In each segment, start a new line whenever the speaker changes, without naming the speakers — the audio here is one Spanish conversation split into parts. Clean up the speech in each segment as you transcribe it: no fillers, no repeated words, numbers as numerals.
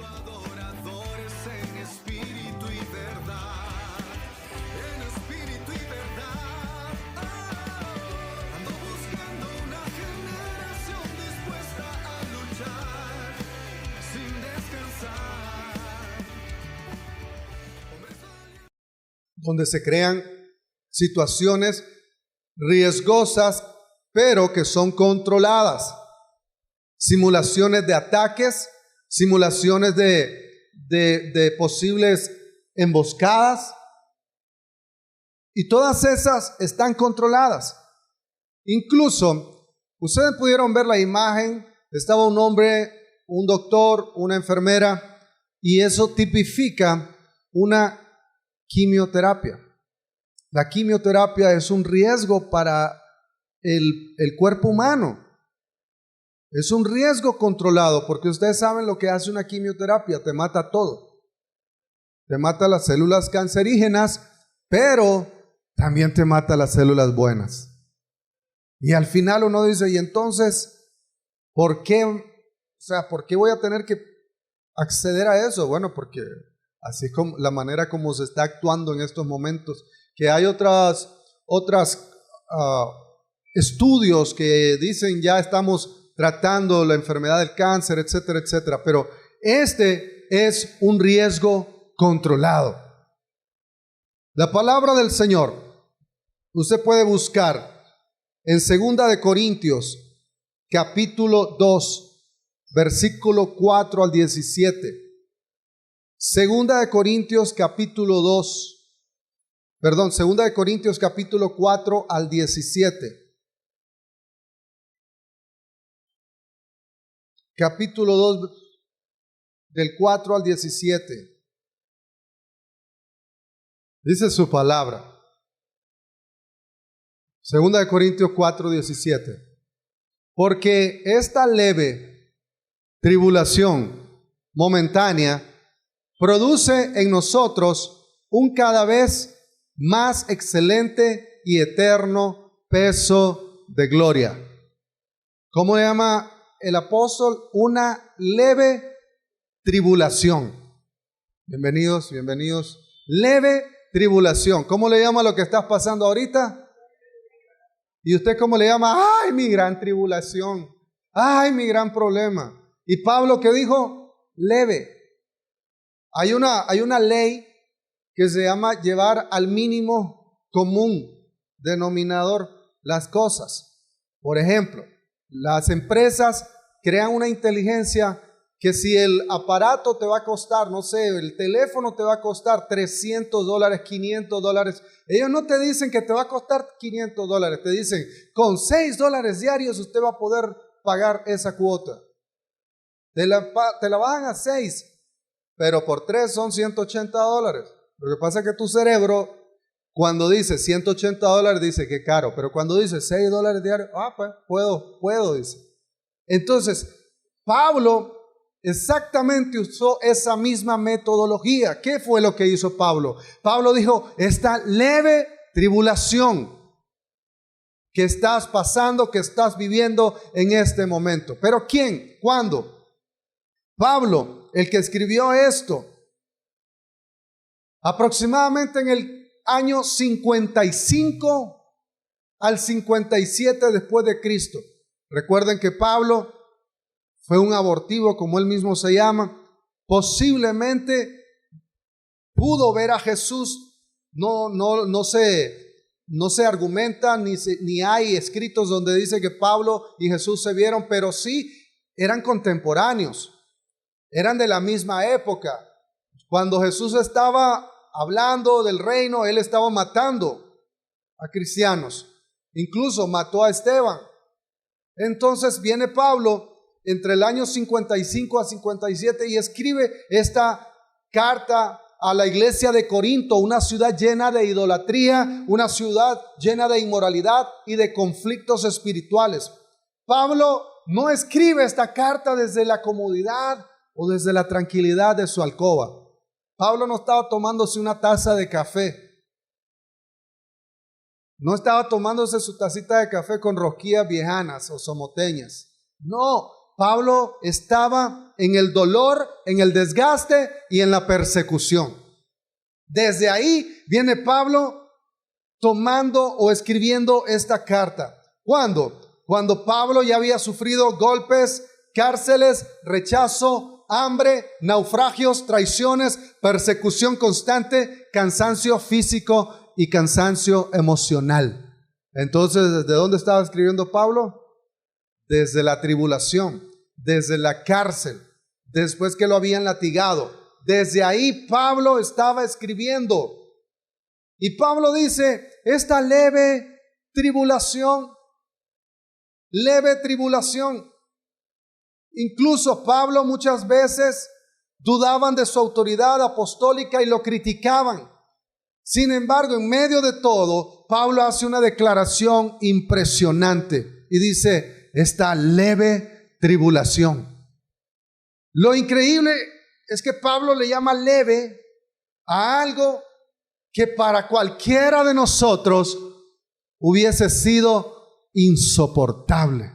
adoradores en espíritu y verdad. En espíritu y verdad. Ando buscando una generación dispuesta a luchar sin descansar.
Donde se crean situaciones riesgosas, pero que son controladas. Simulaciones de ataques, simulaciones de posibles emboscadas. Y todas esas están controladas. Incluso, ustedes pudieron ver la imagen, estaba un hombre, un doctor, una enfermera, y eso tipifica una quimioterapia. La quimioterapia es un riesgo para el cuerpo humano. Es un riesgo controlado, porque ustedes saben lo que hace una quimioterapia: te mata todo. Te mata las células cancerígenas, pero también te mata las células buenas. Y al final uno dice, ¿y entonces por qué? O sea, ¿por qué voy a tener que acceder a eso? Bueno, porque así es como la manera como se está actuando en estos momentos, que hay otras estudios que dicen ya estamos tratando la enfermedad del cáncer, etcétera, etcétera, pero este es un riesgo controlado. La palabra del Señor, usted puede buscar en 2 de Corintios, capítulo 2, versículo 4 al 17. 2 de Corintios, capítulo 4 al 17. Capítulo 2, del 4 al 17. Dice su palabra. 2 de Corintios 4, 17. Porque esta leve tribulación momentánea produce en nosotros un cada vez más excelente y eterno peso de gloria. ¿Cómo le llama el apóstol? Una leve tribulación. Bienvenidos, bienvenidos. Leve tribulación. ¿Cómo le llama lo que estás pasando ahorita? ¿Y usted cómo le llama? ¡Ay, mi gran tribulación! ¡Ay, mi gran problema! ¿Y Pablo qué dijo? Leve. Hay una ley que se llama llevar al mínimo común denominador las cosas. Por ejemplo, las empresas crean una inteligencia que si el aparato te va a costar, no sé, el teléfono te va a costar $300, $500, ellos no te dicen que te va a costar $500, te dicen con $6 diarios usted va a poder pagar esa cuota. Te la bajan a 6, pero por 3 son $180. Lo que pasa es que tu cerebro, cuando dice $180, dice que caro, pero cuando dice $6 diarios, pues puedo, dice. Entonces, Pablo exactamente usó esa misma metodología. ¿Qué fue lo que hizo Pablo? Pablo dijo, esta leve tribulación que estás pasando, que estás viviendo en este momento. ¿Pero quién? ¿Cuándo? Pablo, el que escribió esto, aproximadamente en el año 55 al 57 después de Cristo. Recuerden que Pablo fue un abortivo, como él mismo se llama. Posiblemente pudo ver a Jesús. No se argumenta ni hay escritos donde dice que Pablo y Jesús se vieron, pero sí eran contemporáneos, eran de la misma época. Cuando Jesús estaba hablando del reino, él estaba matando a cristianos, incluso mató a Esteban. Entonces viene Pablo entre el año 55 a 57 y escribe esta carta a la iglesia de Corinto, una ciudad llena de idolatría, una ciudad llena de inmoralidad y de conflictos espirituales. Pablo no escribe esta carta desde la comodidad o desde la tranquilidad de su alcoba. Pablo no estaba tomándose una taza de café. No estaba tomándose su tacita de café con rosquillas viejanas o somoteñas. No, Pablo estaba en el dolor, en el desgaste y en la persecución. Desde ahí viene Pablo tomando o escribiendo esta carta. ¿Cuándo? Cuando Pablo ya había sufrido golpes, cárceles, rechazo, hambre, naufragios, traiciones, persecución constante, cansancio físico y cansancio emocional. Entonces, ¿desde dónde estaba escribiendo Pablo? Desde la tribulación, desde la cárcel, después que lo habían latigado. Desde ahí Pablo estaba escribiendo. Y Pablo dice, esta leve tribulación, incluso Pablo muchas veces dudaban de su autoridad apostólica y lo criticaban. Sin embargo, en medio de todo, Pablo hace una declaración impresionante y dice, esta leve tribulación. Lo increíble es que Pablo le llama leve a algo que para cualquiera de nosotros hubiese sido insoportable.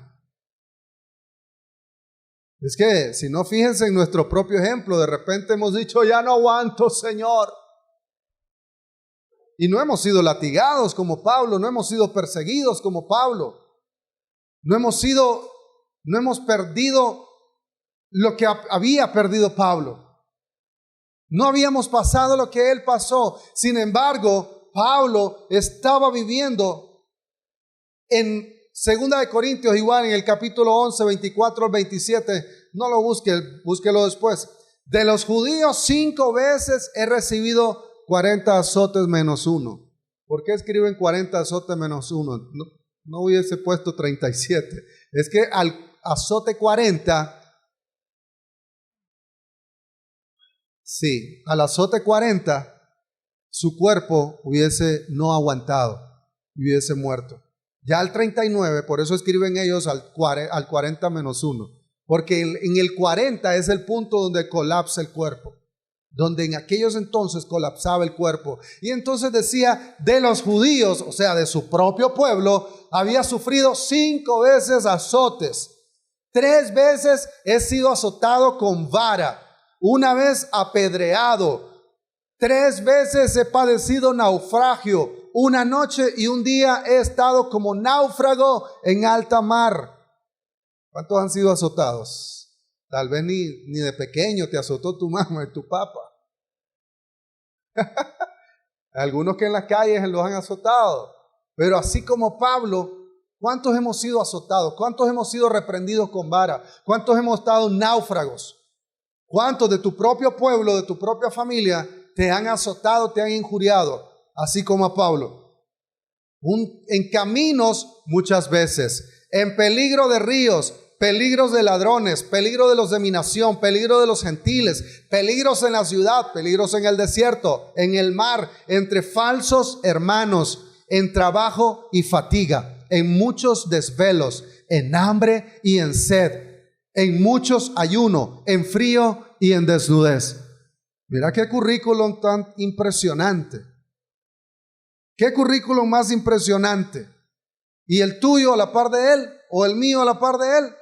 Es que, si no, fíjense en nuestro propio ejemplo, de repente hemos dicho, ya no aguanto, Señor. Y no hemos sido latigados como Pablo, no hemos sido perseguidos como Pablo. No hemos perdido lo que había perdido Pablo. No habíamos pasado lo que él pasó. Sin embargo, Pablo estaba viviendo en 2 de Corintios, igual en el capítulo 11, 24 al 27. No lo busque, búsquelo después. De los judíos 5 veces he recibido 40 azotes menos 1. ¿Por qué escriben 40 azotes menos 1? No hubiese puesto 37. Es que al azote 40, sí, al azote 40, su cuerpo hubiese no aguantado, hubiese muerto. Ya al 39, por eso escriben ellos al 40 menos 1, porque en el 40 es el punto donde colapsa el cuerpo, donde en aquellos entonces colapsaba el cuerpo. Y entonces decía, de los judíos, o sea, de su propio pueblo, había sufrido 5 veces azotes. 3 veces he sido azotado con vara, 1 vez apedreado, 3 veces he padecido naufragio, 1 noche y 1 día he estado como náufrago en alta mar. ¿Cuántos han sido azotados? Tal vez ni de pequeño te azotó tu mamá y tu papá. Algunos que en las calles los han azotado. Pero así como Pablo, ¿cuántos hemos sido azotados? ¿Cuántos hemos sido reprendidos con vara? ¿Cuántos hemos estado náufragos? ¿Cuántos de tu propio pueblo, de tu propia familia, te han azotado, te han injuriado? Así como a Pablo. En caminos muchas veces, en peligro de ríos, peligros de ladrones, peligro de los de mi nación, peligro de los gentiles, peligros en la ciudad, peligros en el desierto, en el mar, entre falsos hermanos, en trabajo y fatiga, en muchos desvelos, en hambre y en sed, en muchos ayuno, en frío y en desnudez. Mira qué currículum tan impresionante. Qué currículum más impresionante. ¿Y el tuyo a la par de él? ¿O el mío a la par de él?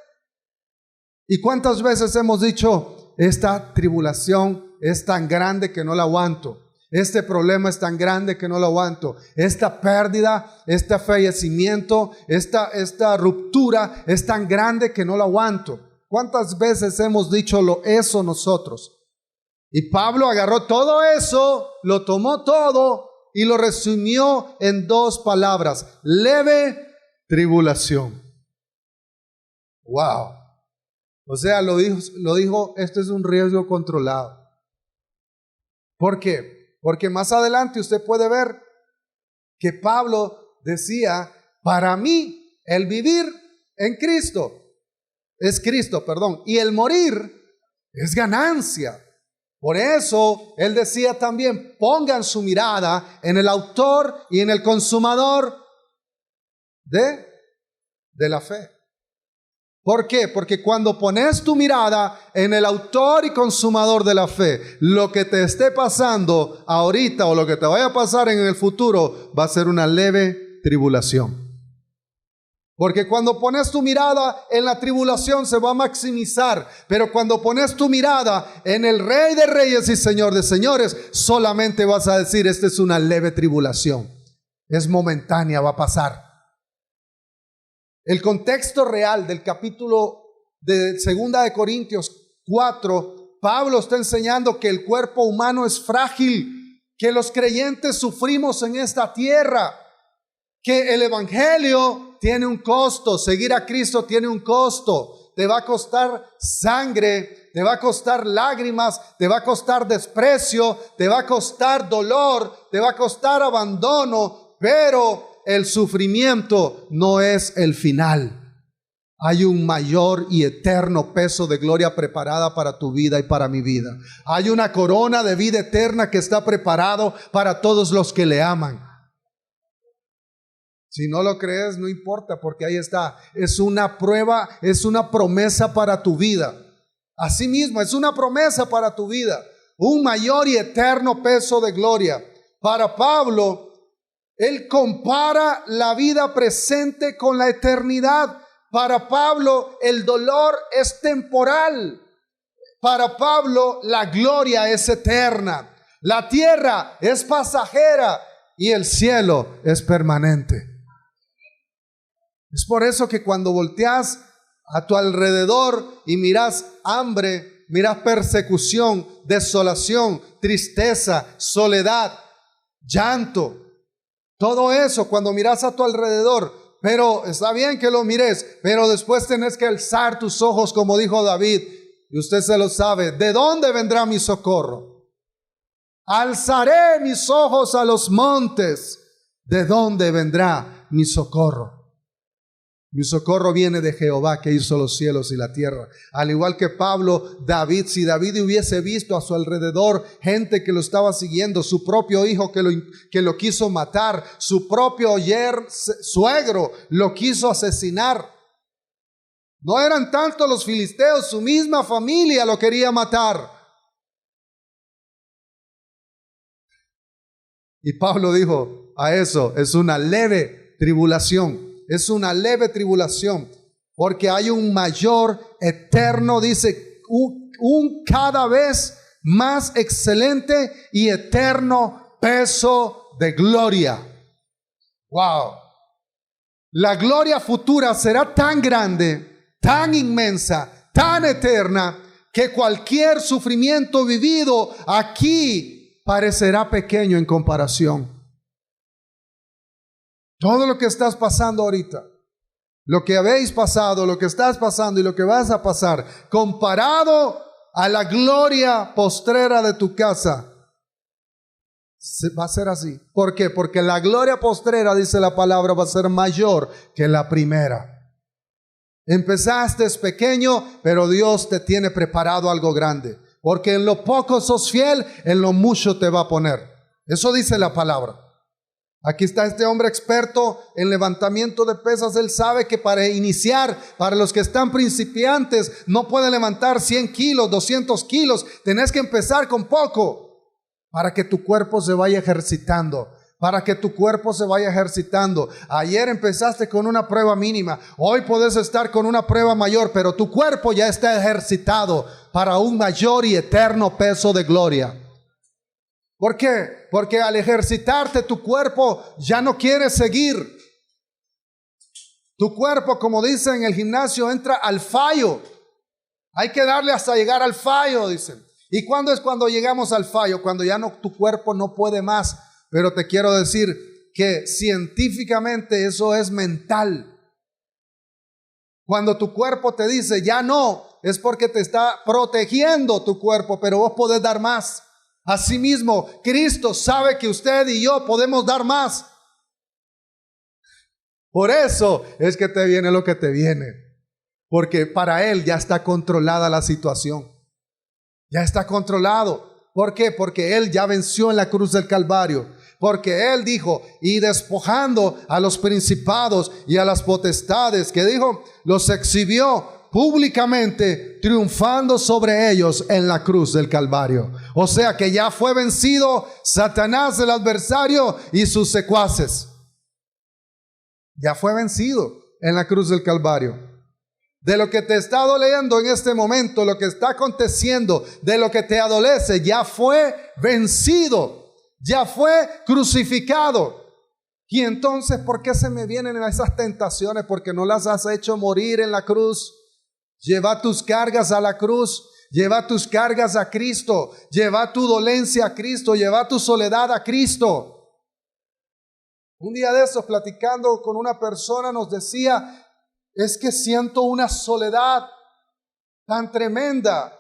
¿Y cuántas veces hemos dicho, esta tribulación es tan grande que no la aguanto? Este problema es tan grande que no lo aguanto. Esta pérdida, este fallecimiento, esta ruptura es tan grande que no lo aguanto. ¿Cuántas veces hemos dicho eso nosotros? Y Pablo agarró todo eso, lo tomó todo y lo resumió en 2 palabras: leve tribulación. Wow. O sea, lo dijo, esto es un riesgo controlado. ¿Por qué? Porque más adelante usted puede ver que Pablo decía, para mí el vivir en Cristo es Cristo, y el morir es ganancia. Por eso él decía también, pongan su mirada en el autor y en el consumador de la fe. ¿Por qué? Porque cuando pones tu mirada en el autor y consumador de la fe, lo que te esté pasando ahorita o lo que te vaya a pasar en el futuro va a ser una leve tribulación. Porque cuando pones tu mirada en la tribulación se va a maximizar, pero cuando pones tu mirada en el Rey de Reyes y Señor de Señores, solamente vas a decir, esta es una leve tribulación, es momentánea, va a pasar. El contexto real del capítulo de 2 Corintios 4, Pablo está enseñando que el cuerpo humano es frágil, que los creyentes sufrimos en esta tierra, que el evangelio tiene un costo, seguir a Cristo tiene un costo, te va a costar sangre, te va a costar lágrimas, te va a costar desprecio, te va a costar dolor, te va a costar abandono, pero el sufrimiento no es el final. Hay un mayor y eterno peso de gloria preparada para tu vida y para mi vida. Hay una corona de vida eterna que está preparado para todos los que le aman. Si no lo crees, no importa, porque ahí está. Es una prueba, es una promesa para tu vida. Asimismo, es una promesa para tu vida. Un mayor y eterno peso de gloria. Para Pablo, él compara la vida presente con la eternidad. Para Pablo, el dolor es temporal. Para Pablo, la gloria es eterna. La tierra es pasajera y el cielo es permanente. Es por eso que cuando volteas a tu alrededor y miras hambre, miras persecución, desolación, tristeza, soledad, llanto, todo eso cuando miras a tu alrededor, pero está bien que lo mires, pero después tenés que alzar tus ojos como dijo David, y usted se lo sabe, ¿de dónde vendrá mi socorro? Alzaré mis ojos a los montes, ¿de dónde vendrá mi socorro? Mi socorro viene de Jehová que hizo los cielos y la tierra. Al igual que Pablo, David, si David hubiese visto a su alrededor gente que lo estaba siguiendo, su propio hijo que lo quiso matar, su propio suegro lo quiso asesinar. No eran tanto los filisteos, su misma familia lo quería matar. Y Pablo dijo, a eso es una leve tribulación. Es una leve tribulación, porque hay un mayor eterno, dice, un cada vez más excelente y eterno peso de gloria. Wow. La gloria futura será tan grande, tan inmensa, tan eterna, que cualquier sufrimiento vivido aquí parecerá pequeño en comparación. Todo lo que estás pasando ahorita, lo que habéis pasado, lo que estás pasando y lo que vas a pasar, comparado a la gloria postrera de tu casa, va a ser así. ¿Por qué? Porque la gloria postrera, dice la palabra, va a ser mayor que la primera. Empezaste pequeño, pero Dios te tiene preparado algo grande. Porque en lo poco sos fiel, en lo mucho te va a poner. Eso dice la palabra. Aquí está este hombre experto en levantamiento de pesas. Él sabe que para iniciar, para los que están principiantes, no puede levantar 100 kilos, 200 kilos. Tenés que empezar con poco para que tu cuerpo se vaya ejercitando. Para que tu cuerpo se vaya ejercitando. Ayer empezaste con una prueba mínima. Hoy podés estar con una prueba mayor, pero tu cuerpo ya está ejercitado para un mayor y eterno peso de gloria. ¿Por qué? Porque al ejercitarte tu cuerpo ya no quiere seguir. Tu cuerpo, como dicen en el gimnasio, entra al fallo. Hay que darle hasta llegar al fallo, dicen. ¿Y cuándo es cuando llegamos al fallo? Cuando ya no, tu cuerpo no puede más. Pero te quiero decir que científicamente eso es mental. Cuando tu cuerpo te dice ya no, es porque te está protegiendo tu cuerpo, pero vos podés dar más. Asimismo, Cristo sabe que usted y yo podemos dar más. Por eso es que te viene lo que te viene. Porque para Él ya está controlada la situación. Ya está controlado. ¿Por qué? Porque Él ya venció en la cruz del Calvario. Porque Él dijo, y despojando a los principados y a las potestades, que dijo, los exhibió públicamente, triunfando sobre ellos en la cruz del Calvario. O sea que ya fue vencido Satanás, el adversario, y sus secuaces. Ya fue vencido. en la cruz del Calvario. De lo que te está doliendo en este momento, lo que está aconteciendo, de lo que te adolece, ya fue vencido, ya fue crucificado. Y entonces, ¿por qué se me vienen esas tentaciones? Porque no las has hecho morir en la cruz. Lleva tus cargas a la cruz, lleva tus cargas a Cristo, lleva tu dolencia a Cristo, lleva tu soledad a Cristo. Un día de esos, platicando con una persona, nos decía, es que siento una soledad tan tremenda.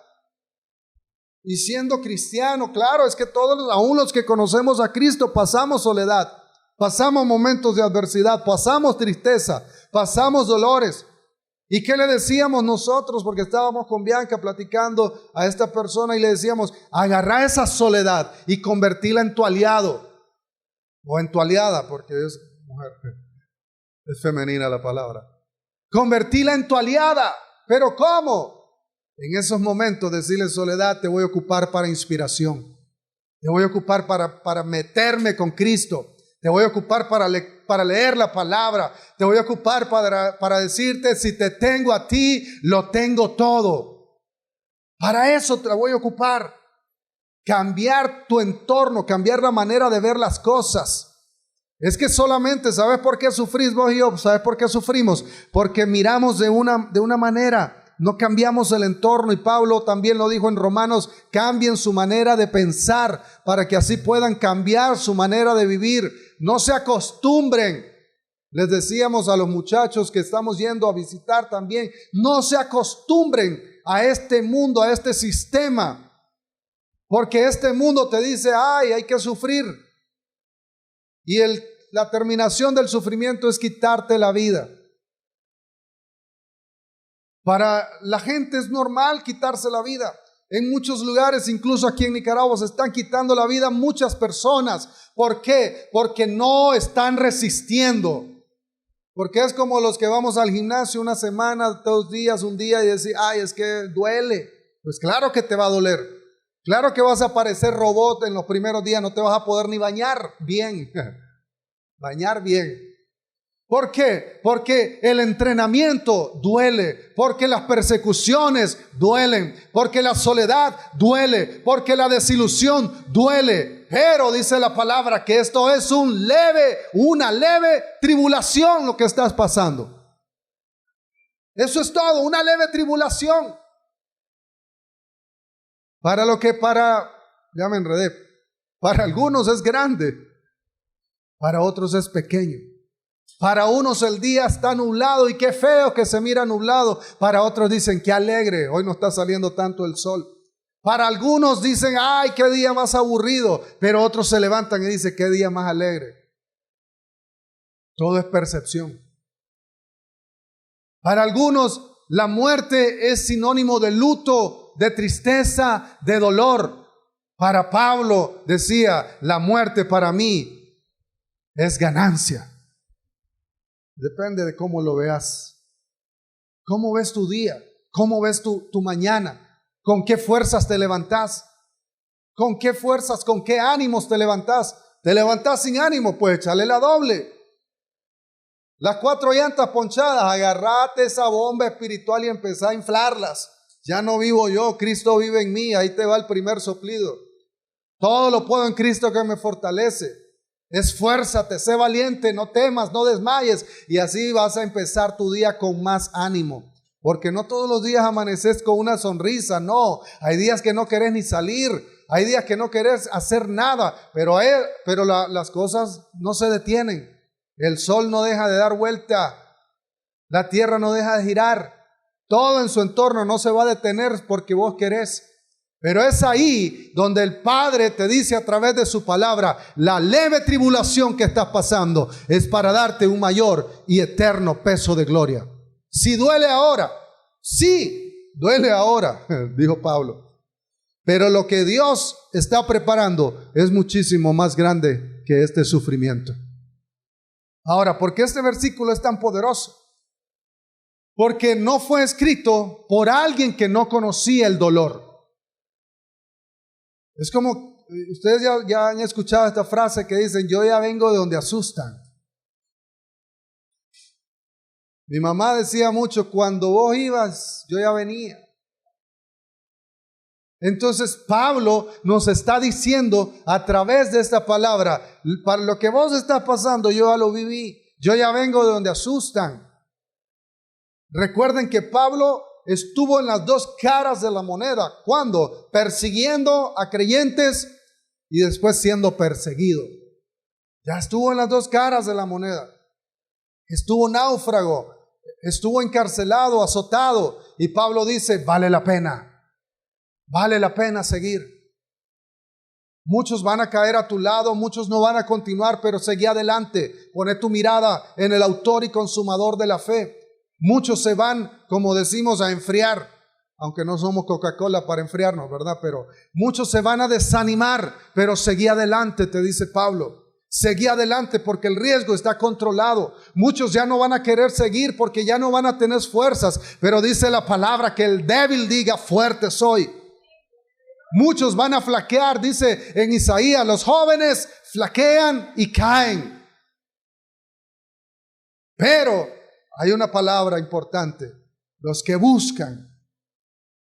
Y siendo cristiano, claro, es que todos, aún los que conocemos a Cristo, pasamos soledad, pasamos momentos de adversidad, pasamos tristeza, pasamos dolores. ¿Y qué le decíamos nosotros? Porque estábamos con Bianca platicando a esta persona y le decíamos, agarra esa soledad y convertila en tu aliado. O en tu aliada, porque es mujer, es femenina la palabra. Convertila en tu aliada. ¿Pero cómo? En esos momentos decirle, soledad, te voy a ocupar para inspiración. Te voy a ocupar para meterme con Cristo. Te voy a ocupar para leer la palabra. Te voy a ocupar para decirte, si te tengo a ti, lo tengo todo. Para eso te voy a ocupar. Cambiar tu entorno, cambiar la manera de ver las cosas. Es que solamente, ¿sabes por qué sufrís vos y yo? ¿Sabes por qué sufrimos? Porque miramos de una manera. No cambiamos el entorno, y Pablo también lo dijo en Romanos, cambien su manera de pensar para que así puedan cambiar su manera de vivir. No se acostumbren. Les decíamos a los muchachos que estamos yendo a visitar también, no se acostumbren a este mundo, a este sistema, porque este mundo te dice, ay, hay que sufrir. Y la terminación del sufrimiento es quitarte la vida. Para la gente es normal quitarse la vida. En muchos lugares, incluso aquí en Nicaragua, se están quitando la vida muchas personas. ¿Por qué? Porque no están resistiendo. Porque es como los que vamos al gimnasio una semana, 2 días, un día y decir, ay, es que duele. Pues claro que te va a doler. Claro que vas a parecer robot en los primeros días, no te vas a poder ni bañar bien. Bañar bien. ¿Por qué? Porque el entrenamiento duele, porque las persecuciones duelen, porque la soledad duele, porque la desilusión duele. Pero dice la palabra que esto es una leve tribulación lo que estás pasando. Eso es todo, una leve tribulación. Ya me enredé, para algunos es grande, para otros es pequeño. Para unos el día está nublado y qué feo que se mira nublado. Para otros dicen qué alegre, hoy no está saliendo tanto el sol. Para algunos dicen, ay, qué día más aburrido. Pero otros se levantan y dicen, qué día más alegre. Todo es percepción. Para algunos la muerte es sinónimo de luto, de tristeza, de dolor. Para Pablo decía, la muerte para mí es ganancia. Depende de cómo lo veas. ¿Cómo ves tu día? ¿Cómo ves tu mañana? ¿Con qué fuerzas te levantás? ¿Con qué fuerzas, con qué ánimos te levantás? ¿Te levantás sin ánimo? Pues échale la doble. Las 4 llantas ponchadas, agarrate esa bomba espiritual y empezá a inflarlas. Ya no vivo yo, Cristo vive en mí. Ahí te va el primer soplido. Todo lo puedo en Cristo que me fortalece. Esfuérzate, sé valiente, no temas, no desmayes, y así vas a empezar tu día con más ánimo, porque no todos los días amaneces con una sonrisa, no, hay días que no querés ni salir, hay días que no querés hacer nada, pero las cosas no se detienen, el sol no deja de dar vuelta, la tierra no deja de girar, todo en su entorno no se va a detener porque vos querés. Pero es ahí donde el Padre te dice a través de su palabra, la leve tribulación que estás pasando es para darte un mayor y eterno peso de gloria. Si duele ahora, sí, duele ahora, dijo Pablo. Pero lo que Dios está preparando es muchísimo más grande que este sufrimiento. Ahora, ¿por qué este versículo es tan poderoso? Porque no fue escrito por alguien que no conocía el dolor. Es como, ustedes ya han escuchado esta frase que dicen, yo ya vengo de donde asustan. Mi mamá decía mucho, cuando vos ibas, yo ya venía. Entonces Pablo nos está diciendo a través de esta palabra, para lo que vos estás pasando, yo ya lo viví. Yo ya vengo de donde asustan. Recuerden que Pablo estuvo en las dos caras de la moneda. ¿Cuándo? Persiguiendo a creyentes y después siendo perseguido. Ya estuvo en las dos caras de la moneda. Estuvo náufrago, estuvo encarcelado, azotado. Y Pablo dice, vale la pena seguir. Muchos van a caer a tu lado, muchos no van a continuar, pero seguí adelante. Pone tu mirada en el autor y consumador de la fe. Muchos se van, como decimos, a enfriar, aunque no somos Coca-Cola para enfriarnos, ¿verdad? Pero muchos se van a desanimar, pero seguí adelante, te dice Pablo. Seguí adelante porque el riesgo está controlado. Muchos ya no van a querer seguir porque ya no van a tener fuerzas, pero dice la palabra que el débil diga, fuerte soy. Muchos van a flaquear, dice en Isaías, los jóvenes flaquean y caen. Pero hay una palabra importante: los que buscan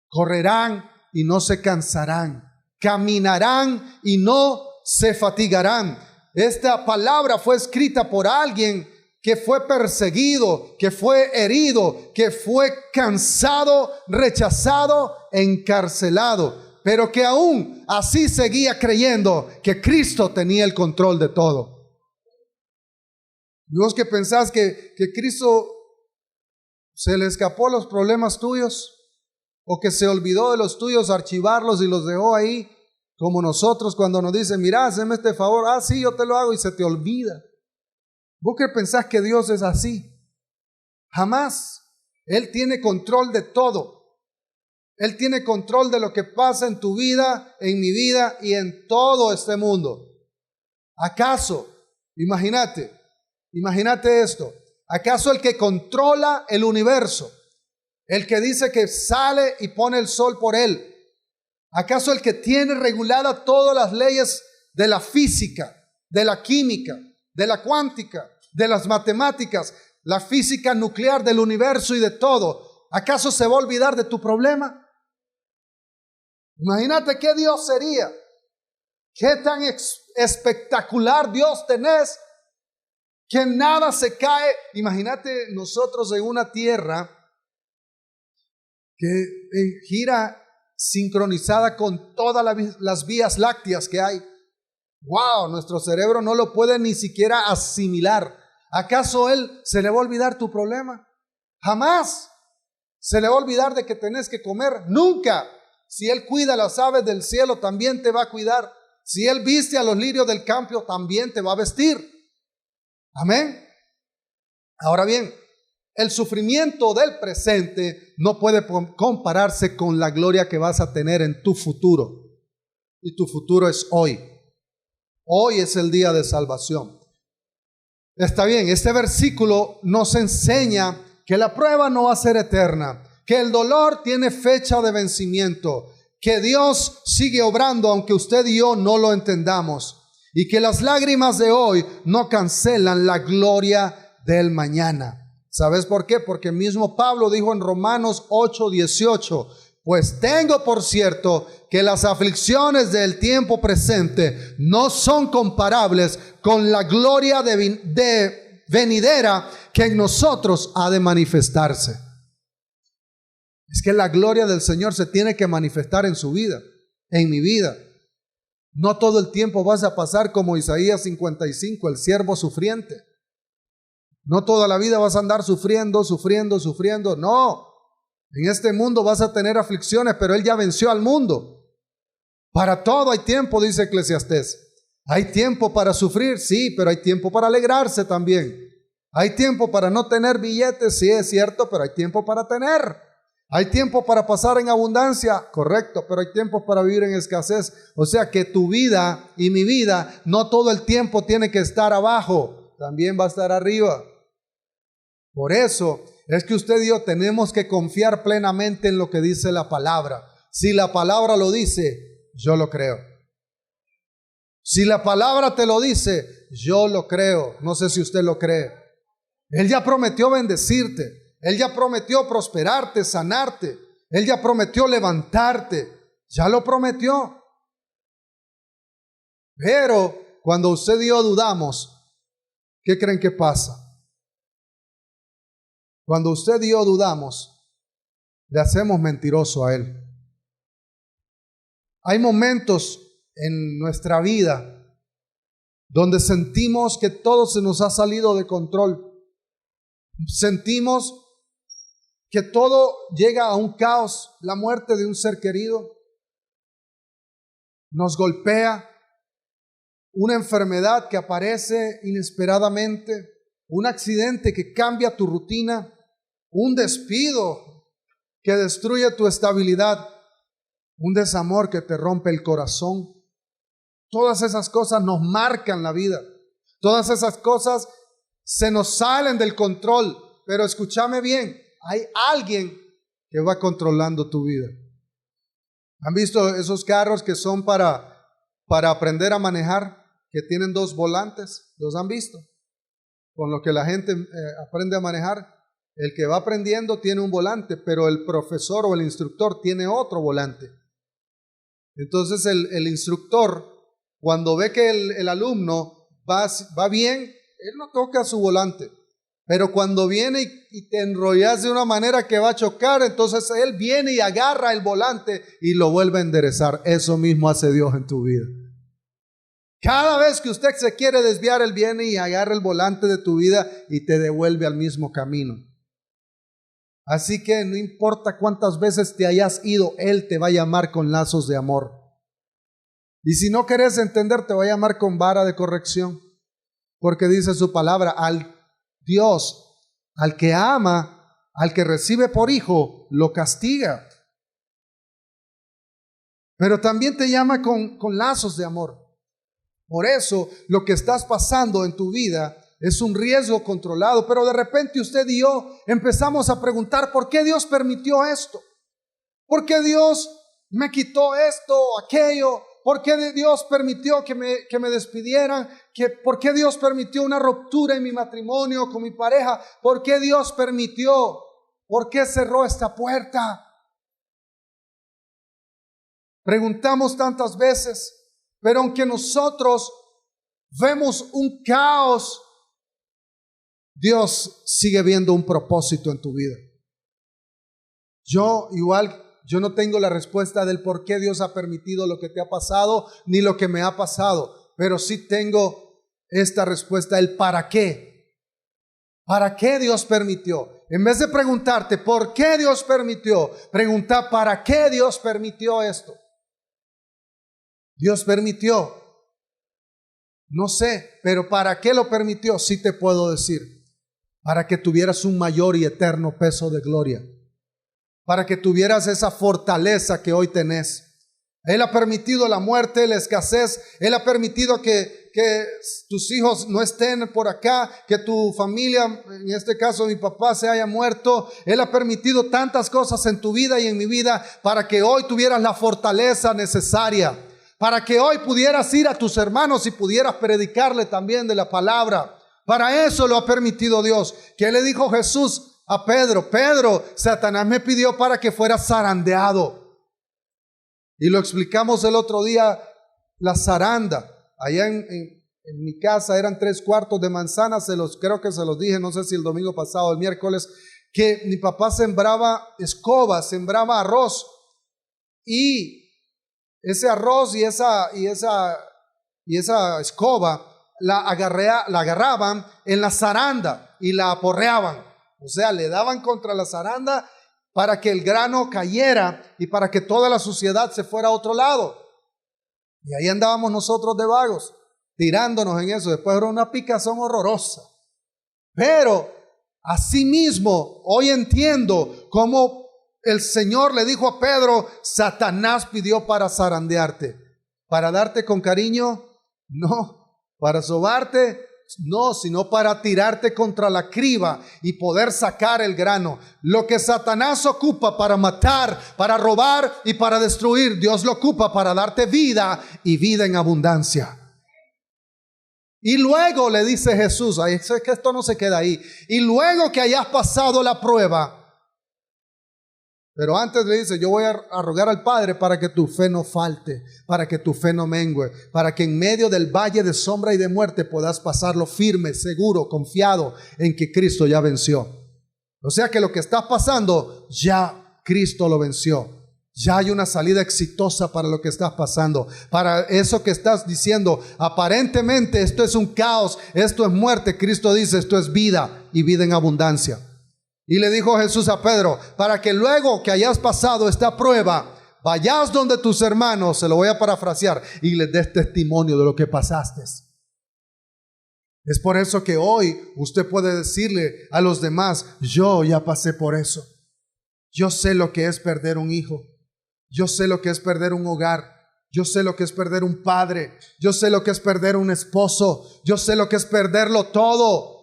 correrán y no se cansarán, caminarán y no se fatigarán. Esta palabra fue escrita por alguien que fue perseguido, que fue herido, que fue cansado, rechazado, encarcelado, pero que aún así seguía creyendo que Cristo tenía el control de todo. ¿Y vos que pensás que Cristo se le escapó los problemas tuyos? ¿O que se olvidó de los tuyos, archivarlos y los dejó ahí? Como nosotros cuando nos dicen, mira, hazme este favor, sí, yo te lo hago, y se te olvida. ¿Vos que pensás que Dios es así? Jamás. Él tiene control de todo. Él tiene control de lo que pasa en tu vida, en mi vida y en todo este mundo. ¿Acaso, imagínate esto, acaso el que controla el universo, el que dice que sale y pone el sol por él, acaso el que tiene regulada todas las leyes de la física, de la química, de la cuántica, de las matemáticas, la física nuclear del universo y de todo, acaso se va a olvidar de tu problema? Imagínate qué Dios sería, qué tan espectacular Dios tenés, que nada se cae. Imagínate nosotros en una tierra que gira sincronizada con todas las vías lácteas que hay. Wow, nuestro cerebro no lo puede ni siquiera asimilar. ¿Acaso Él se le va a olvidar tu problema? Jamás. ¿Se le va a olvidar de que tenés que comer? Nunca. Si Él cuida a las aves del cielo, también te va a cuidar. Si Él viste a los lirios del campo, también te va a vestir. Amén. Ahora bien, el sufrimiento del presente no puede compararse con la gloria que vas a tener en tu futuro. Y tu futuro es hoy. Hoy es el día de salvación. Está bien, este versículo nos enseña que la prueba no va a ser eterna, que el dolor tiene fecha de vencimiento, que Dios sigue obrando aunque usted y yo no lo entendamos, y que las lágrimas de hoy no cancelan la gloria del mañana. ¿Sabes por qué? Porque mismo Pablo dijo en Romanos 8:18, pues tengo por cierto que las aflicciones del tiempo presente no son comparables con la gloria de venidera que en nosotros ha de manifestarse. Es que la gloria del Señor se tiene que manifestar en su vida, en mi vida. No todo el tiempo vas a pasar como Isaías 55, el siervo sufriente. No toda la vida vas a andar sufriendo. No. En este mundo vas a tener aflicciones, pero Él ya venció al mundo. Para todo hay tiempo, dice Eclesiastés. Hay tiempo para sufrir, sí, pero hay tiempo para alegrarse también. Hay tiempo para no tener billetes, sí es cierto, pero hay tiempo para tener. Hay tiempo para pasar en abundancia, correcto, pero hay tiempo para vivir en escasez. O sea que tu vida y mi vida no todo el tiempo tiene que estar abajo, también va a estar arriba. Por eso es que usted y yo tenemos que confiar plenamente en lo que dice la palabra. Si la palabra lo dice, yo lo creo. Si la palabra te lo dice, yo lo creo. No sé si usted lo cree. Él ya prometió bendecirte. Él ya prometió prosperarte, sanarte. Él ya prometió levantarte. Ya lo prometió. Pero cuando usted y yo dudamos, ¿qué creen que pasa? Cuando usted y yo dudamos, le hacemos mentiroso a Él. Hay momentos en nuestra vida donde sentimos que todo se nos ha salido de control. Sentimos que todo llega a un caos, la muerte de un ser querido nos golpea, una enfermedad que aparece inesperadamente, un accidente que cambia tu rutina, un despido que destruye tu estabilidad, un desamor que te rompe el corazón. Todas esas cosas nos marcan la vida. Todas esas cosas se nos salen del control. Pero escúchame bien, hay alguien que va controlando tu vida. ¿Han visto esos carros que son para aprender a manejar? Que tienen 2 volantes. ¿Los han visto? Con lo que la gente aprende a manejar. El que va aprendiendo tiene un volante, pero el profesor o el instructor tiene otro volante. Entonces el instructor, cuando ve que el alumno va bien, él no toca su volante. Pero cuando viene y te enrollas de una manera que va a chocar, entonces él viene y agarra el volante y lo vuelve a enderezar. Eso mismo hace Dios en tu vida. Cada vez que usted se quiere desviar, Él viene y agarra el volante de tu vida y te devuelve al mismo camino. Así que no importa cuántas veces te hayas ido, Él te va a llamar con lazos de amor. Y si no querés entender, te va a llamar con vara de corrección. Porque dice su palabra, al Dios, al que ama, al que recibe por hijo, lo castiga. Pero también te llama con lazos de amor. Por eso lo que estás pasando en tu vida es un riesgo controlado, pero de repente usted y yo empezamos a preguntar, ¿por qué Dios permitió esto? ¿Por qué Dios me quitó esto o aquello? ¿Por qué Dios permitió que me despidieran? ¿Por qué Dios permitió una ruptura en mi matrimonio con mi pareja? ¿Por qué Dios permitió? ¿Por qué cerró esta puerta? Preguntamos tantas veces, pero aunque nosotros vemos un caos, Dios sigue viendo un propósito en tu vida. Yo no tengo la respuesta del por qué Dios ha permitido lo que te ha pasado, ni lo que me ha pasado, pero sí tengo esta respuesta, el para qué. ¿Para qué Dios permitió? En vez de preguntarte por qué Dios permitió, pregunta para qué Dios permitió esto. Dios permitió, no sé, pero ¿para qué lo permitió? Sí te puedo decir, para que tuvieras un mayor y eterno peso de gloria, para que tuvieras esa fortaleza que hoy tenés. Él ha permitido la muerte, la escasez. Él ha permitido que tus hijos no estén por acá, que tu familia, en este caso mi papá, se haya muerto. Él ha permitido tantas cosas en tu vida y en mi vida para que hoy tuvieras la fortaleza necesaria, para que hoy pudieras ir a tus hermanos y pudieras predicarle también de la palabra. Para eso lo ha permitido Dios. ¿Qué le dijo Jesús a Pedro? Pedro, Satanás me pidió para que fuera zarandeado. Y lo explicamos el otro día, la zaranda. Allá en mi casa eran 3/4 de manzana, creo que se los dije, no sé si el domingo pasado, el miércoles, que mi papá sembraba escobas, sembraba arroz. Y ese arroz y esa escoba la agarraban en la zaranda y la aporreaban. O sea, le daban contra la zaranda para que el grano cayera y para que toda la suciedad se fuera a otro lado. Y ahí andábamos nosotros de vagos, tirándonos en eso. Después era una picazón horrorosa. Pero asimismo, hoy entiendo cómo el Señor le dijo a Pedro, Satanás pidió para zarandearte. ¿Para darte con cariño? No. ¿Para sobarte? No, sino para tirarte contra la criba y poder sacar el grano. Lo que Satanás ocupa para matar, para robar y para destruir, Dios lo ocupa para darte vida y vida en abundancia. Y luego le dice Jesús, ay, es que esto no se queda ahí. Y luego que hayas pasado la prueba, pero antes le dice, yo voy a rogar al Padre para que tu fe no falte, para que tu fe no mengue, para que en medio del valle de sombra y de muerte puedas pasarlo firme, seguro, confiado en que Cristo ya venció. O sea que lo que está pasando, ya Cristo lo venció. Ya hay una salida exitosa para lo que estás pasando. Para eso que estás diciendo, aparentemente esto es un caos, esto es muerte. Cristo dice, esto es vida y vida en abundancia. Y le dijo Jesús a Pedro, para que luego que hayas pasado esta prueba, vayas donde tus hermanos, se lo voy a parafrasear, y les des testimonio de lo que pasaste. Es por eso que hoy usted puede decirle a los demás, yo ya pasé por eso. Yo sé lo que es perder un hijo. Yo sé lo que es perder un hogar. Yo sé lo que es perder un padre. Yo sé lo que es perder un esposo. Yo sé lo que es perderlo todo.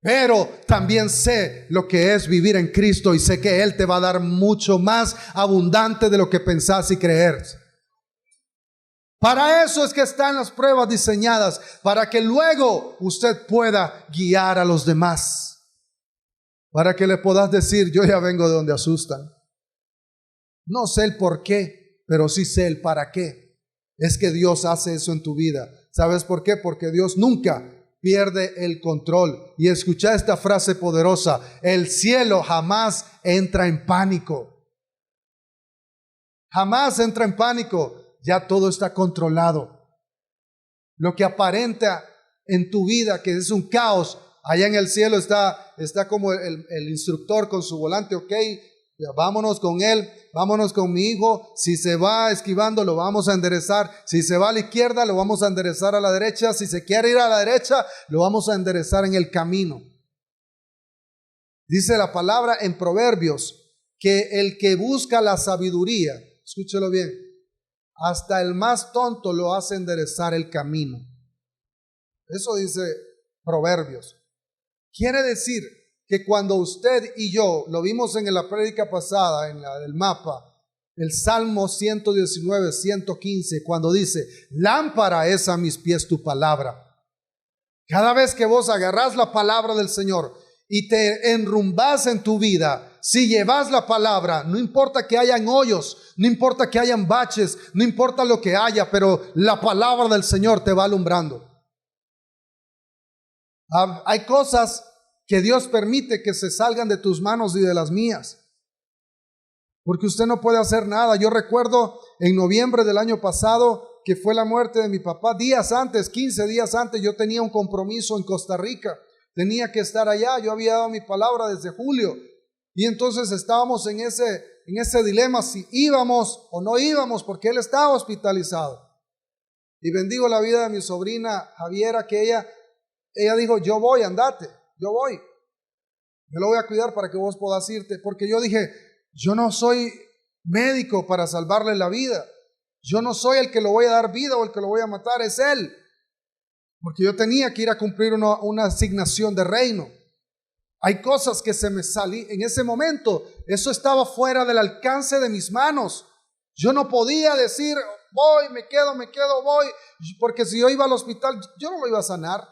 Pero también sé lo que es vivir en Cristo y sé que Él te va a dar mucho más abundante de lo que pensás y creer. Para eso es que están las pruebas diseñadas, para que luego usted pueda guiar a los demás, para que le puedas decir, yo ya vengo de donde asustan. No sé el por qué, pero sí sé el para qué. Es que Dios hace eso en tu vida. ¿Sabes por qué? Porque Dios nunca pierde el control. Y escucha esta frase poderosa: el cielo jamás entra en pánico. Jamás entra en pánico. Ya todo está controlado. Lo que aparenta en tu vida que es un caos, allá en el cielo está como el instructor con su volante. Ok, ya vámonos con él, vámonos con mi hijo. Si se va esquivando, lo vamos a enderezar. Si se va a la izquierda, lo vamos a enderezar a la derecha. Si se quiere ir a la derecha, lo vamos a enderezar en el camino. Dice la palabra en Proverbios que el que busca la sabiduría, escúchelo bien, hasta el más tonto lo hace enderezar el camino. Eso dice Proverbios. Quiere decir que cuando usted y yo, lo vimos en la prédica pasada, en la del mapa, el Salmo 119, 115, cuando dice, lámpara es a mis pies tu palabra. Cada vez que vos agarrás la palabra del Señor y te enrumbás en tu vida, si llevas la palabra, no importa que hayan hoyos, no importa que hayan baches, no importa lo que haya, pero la palabra del Señor te va alumbrando. Hay cosas que Dios permite que se salgan de tus manos y de las mías, porque usted no puede hacer nada. Yo recuerdo en noviembre del año pasado, que fue la muerte de mi papá, días antes, 15 días antes, yo tenía un compromiso en Costa Rica, tenía que estar allá. Yo había dado mi palabra desde julio, y entonces estábamos en ese dilema, si íbamos o no íbamos, porque él estaba hospitalizado. Y bendigo la vida de mi sobrina Javiera, que ella dijo, yo voy, andate. Yo voy, yo lo voy a cuidar para que vos puedas irte, porque yo dije, yo no soy médico para salvarle la vida, yo no soy el que lo voy a dar vida o el que lo voy a matar, es él, porque yo tenía que ir a cumplir una asignación de reino. Hay cosas que se me salían en ese momento, eso estaba fuera del alcance de mis manos. Yo no podía decir, voy, me quedo, voy, porque si yo iba al hospital, yo no lo iba a sanar.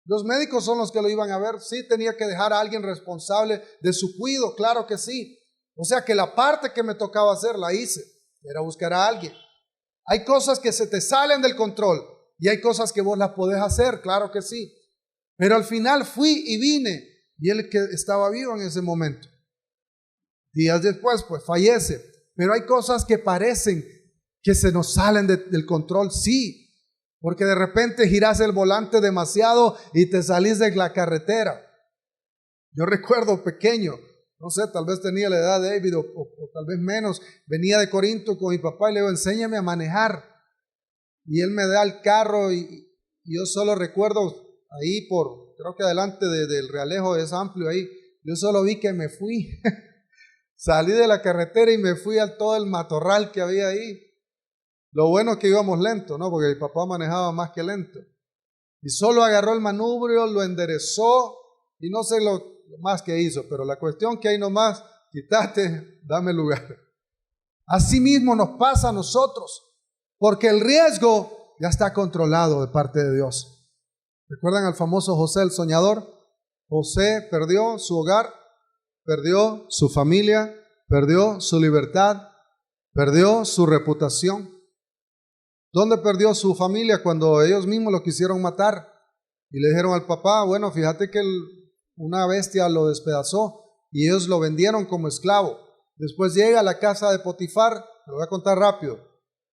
Los médicos son los que lo iban a ver. Sí, tenía que dejar a alguien responsable de su cuidado, claro que sí. O sea que la parte que me tocaba hacer la hice, era buscar a alguien. Hay cosas que se te salen del control y hay cosas que vos las podés hacer, claro que sí. Pero al final fui y vine, y él que estaba vivo en ese momento, días después pues fallece. Pero hay cosas que parecen que se nos salen del control, sí. Porque de repente girás el volante demasiado y te salís de la carretera. Yo recuerdo pequeño, no sé, tal vez tenía la edad de David o tal vez menos, venía de Corinto con mi papá y le digo, enséñame a manejar. Y él me da el carro y yo solo recuerdo ahí creo que adelante del Realejo, es amplio ahí, yo solo vi que me fui. Salí de la carretera y me fui a todo el matorral que había ahí. Lo bueno es que íbamos lento, ¿no? Porque mi papá manejaba más que lento. Y solo agarró el manubrio, lo enderezó y no sé lo más que hizo, pero la cuestión que hay nomás, quítate, dame lugar. Así mismo nos pasa a nosotros, porque el riesgo ya está controlado de parte de Dios. ¿Recuerdan al famoso José el soñador? José perdió su hogar, perdió su familia, perdió su libertad, perdió su reputación. ¿Dónde perdió su familia? Cuando ellos mismos lo quisieron matar y le dijeron al papá, bueno, fíjate que una bestia lo despedazó y ellos lo vendieron como esclavo. Después llega a la casa de Potifar, lo voy a contar rápido,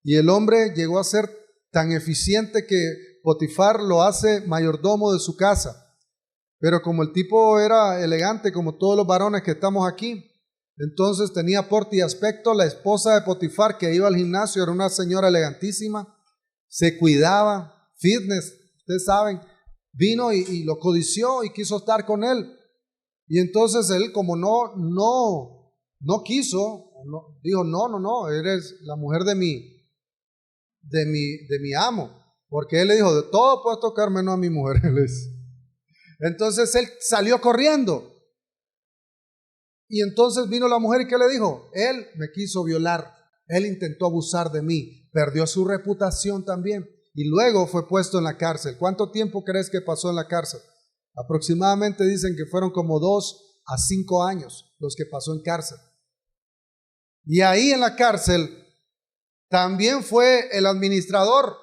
y el hombre llegó a ser tan eficiente que Potifar lo hace mayordomo de su casa. Pero como el tipo era elegante, como todos los varones que estamos aquí, entonces tenía porte y aspecto. La esposa de Potifar, que iba al gimnasio, era una señora elegantísima, se cuidaba, fitness, ustedes saben, vino y lo codició y quiso estar con él. Y entonces él, como no quiso, dijo, no, eres la mujer de mi amo. Porque él le dijo, de todo puedes tocar menos a mi mujer. Entonces él salió corriendo. Y entonces vino la mujer y ¿qué le dijo? Él me quiso violar, él intentó abusar de mí, perdió su reputación también y luego fue puesto en la cárcel. ¿Cuánto tiempo crees que pasó en la cárcel? Aproximadamente dicen que fueron como 2 a 5 años los que pasó en cárcel. Y ahí en la cárcel también fue el administrador,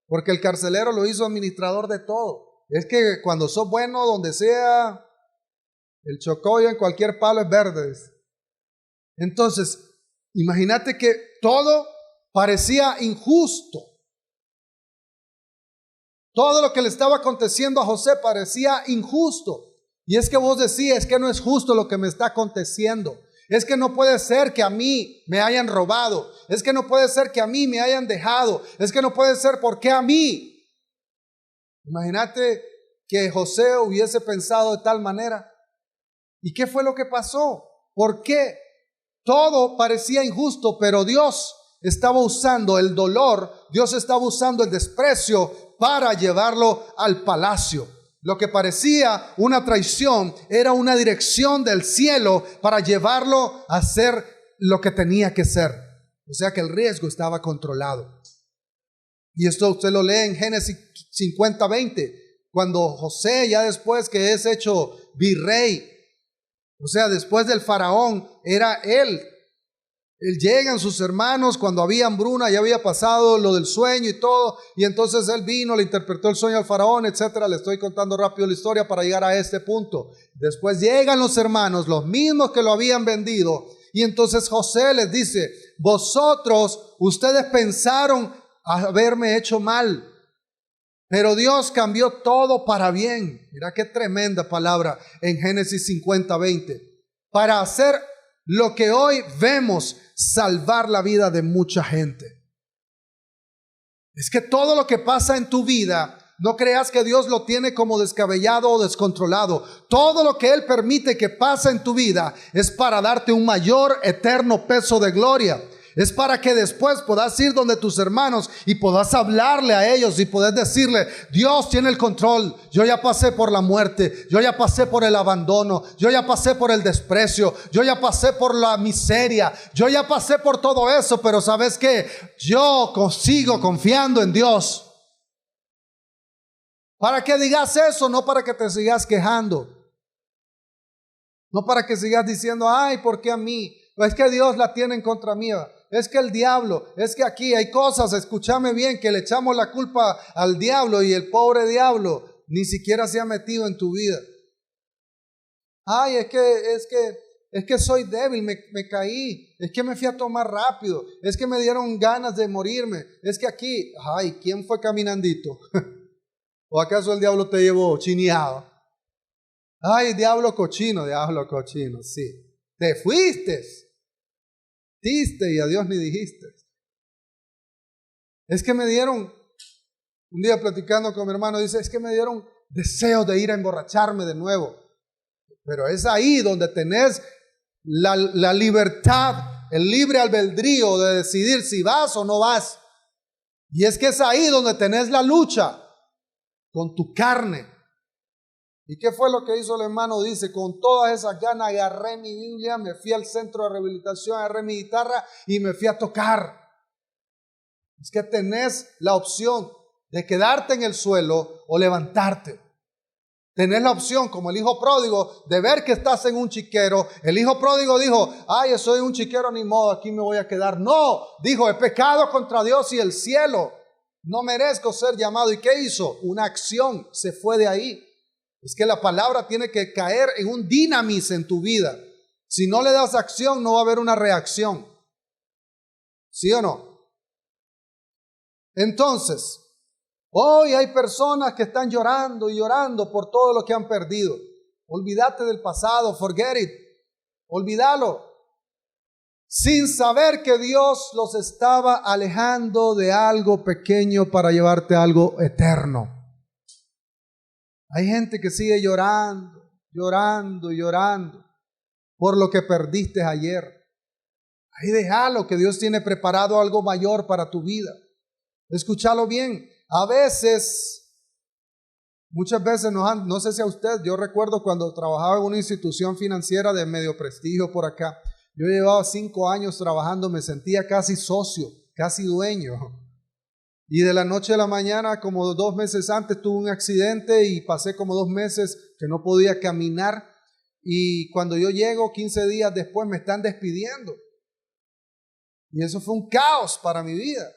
porque el carcelero lo hizo administrador de todo. Es que cuando sos bueno donde sea, el chocollo en cualquier palo es verde. Entonces, imagínate que todo parecía injusto. Todo lo que le estaba aconteciendo a José parecía injusto. Y es que vos decías, es que no es justo lo que me está aconteciendo. Es que no puede ser que a mí me hayan robado. Es que no puede ser que a mí me hayan dejado. Es que no puede ser, ¿por qué a mí? Imagínate que José hubiese pensado de tal manera. ¿Y qué fue lo que pasó? ¿Por qué? Todo parecía injusto, pero Dios estaba usando el dolor, Dios estaba usando el desprecio para llevarlo al palacio. Lo que parecía una traición era una dirección del cielo para llevarlo a hacer lo que tenía que ser. O sea que el riesgo estaba controlado. Y esto usted lo lee en Génesis 50:20, cuando José, ya después que es hecho virrey, o sea, después del faraón, era él. Llegan sus hermanos cuando había hambruna, ya había pasado lo del sueño y todo, y entonces él vino, le interpretó el sueño al faraón, etcétera. Le estoy contando rápido la historia para llegar a este punto. Después llegan los hermanos, los mismos que lo habían vendido, y entonces José les dice, ustedes pensaron haberme hecho mal, pero Dios cambió todo para bien. Mira qué tremenda palabra en Génesis 50:20. Para hacer lo que hoy vemos, salvar la vida de mucha gente. Es que todo lo que pasa en tu vida, no creas que Dios lo tiene como descabellado o descontrolado. Todo lo que Él permite que pase en tu vida es para darte un mayor eterno peso de gloria. Es para que después puedas ir donde tus hermanos y puedas hablarle a ellos y puedas decirle, Dios tiene el control. Yo ya pasé por la muerte, yo ya pasé por el abandono, yo ya pasé por el desprecio, yo ya pasé por la miseria, yo ya pasé por todo eso, pero ¿sabes qué? Yo sigo confiando en Dios. Para que digas eso, no para que te sigas quejando, no para que sigas diciendo, ay, ¿por qué a mí? Es que Dios la tiene en contra mía. Es que el diablo, es que aquí hay cosas, escúchame bien, que le echamos la culpa al diablo y el pobre diablo ni siquiera se ha metido en tu vida. Ay, es que soy débil, me caí, es que me fui a tomar rápido, es que me dieron ganas de morirme, es que aquí, ay, ¿quién fue caminandito? ¿O acaso el diablo te llevó chineado? Ay, diablo cochino, sí. Te fuiste. Diste y a Dios ni dijiste. Es que me dieron, un día platicando con mi hermano, dice, es que me dieron deseo de ir a emborracharme de nuevo. Pero es ahí donde tenés la libertad, el libre albedrío de decidir si vas o no vas. Y es que es ahí donde tenés la lucha con tu carne. ¿Y qué fue lo que hizo el hermano? Dice, con todas esas ganas agarré mi Biblia, me fui al centro de rehabilitación, agarré mi guitarra y me fui a tocar. Es que tenés la opción. de quedarte en el suelo o levantarte. Tenés la opción, como el hijo pródigo, de ver que estás en un chiquero. El hijo pródigo dijo, ay, yo soy un chiquero, ni modo, aquí me voy a quedar. No, dijo, he pecado contra Dios y el cielo. No merezco ser llamado. ¿Y qué hizo? Una acción, se fue de ahí. Es que la palabra tiene que caer en un dinamis en tu vida. Si no le das acción, no va a haber una reacción. ¿Sí o no? Entonces, hoy hay personas que están llorando y llorando por todo lo que han perdido. Olvídate del pasado, forget it, olvídalo. Sin saber que Dios los estaba alejando de algo pequeño para llevarte a algo eterno. Hay gente que sigue llorando, llorando, llorando por lo que perdiste ayer. Ahí déjalo, que Dios tiene preparado algo mayor para tu vida. Escúchalo bien. A veces, muchas veces, no sé si a usted, yo recuerdo cuando trabajaba en una institución financiera de medio prestigio por acá. Yo llevaba 5 años trabajando, me sentía casi socio, casi dueño. Y de la noche a la mañana, como 2 meses antes, tuve un accidente y pasé como 2 meses que no podía caminar. Y cuando yo llego, 15 días después, me están despidiendo. Y eso fue un caos para mi vida.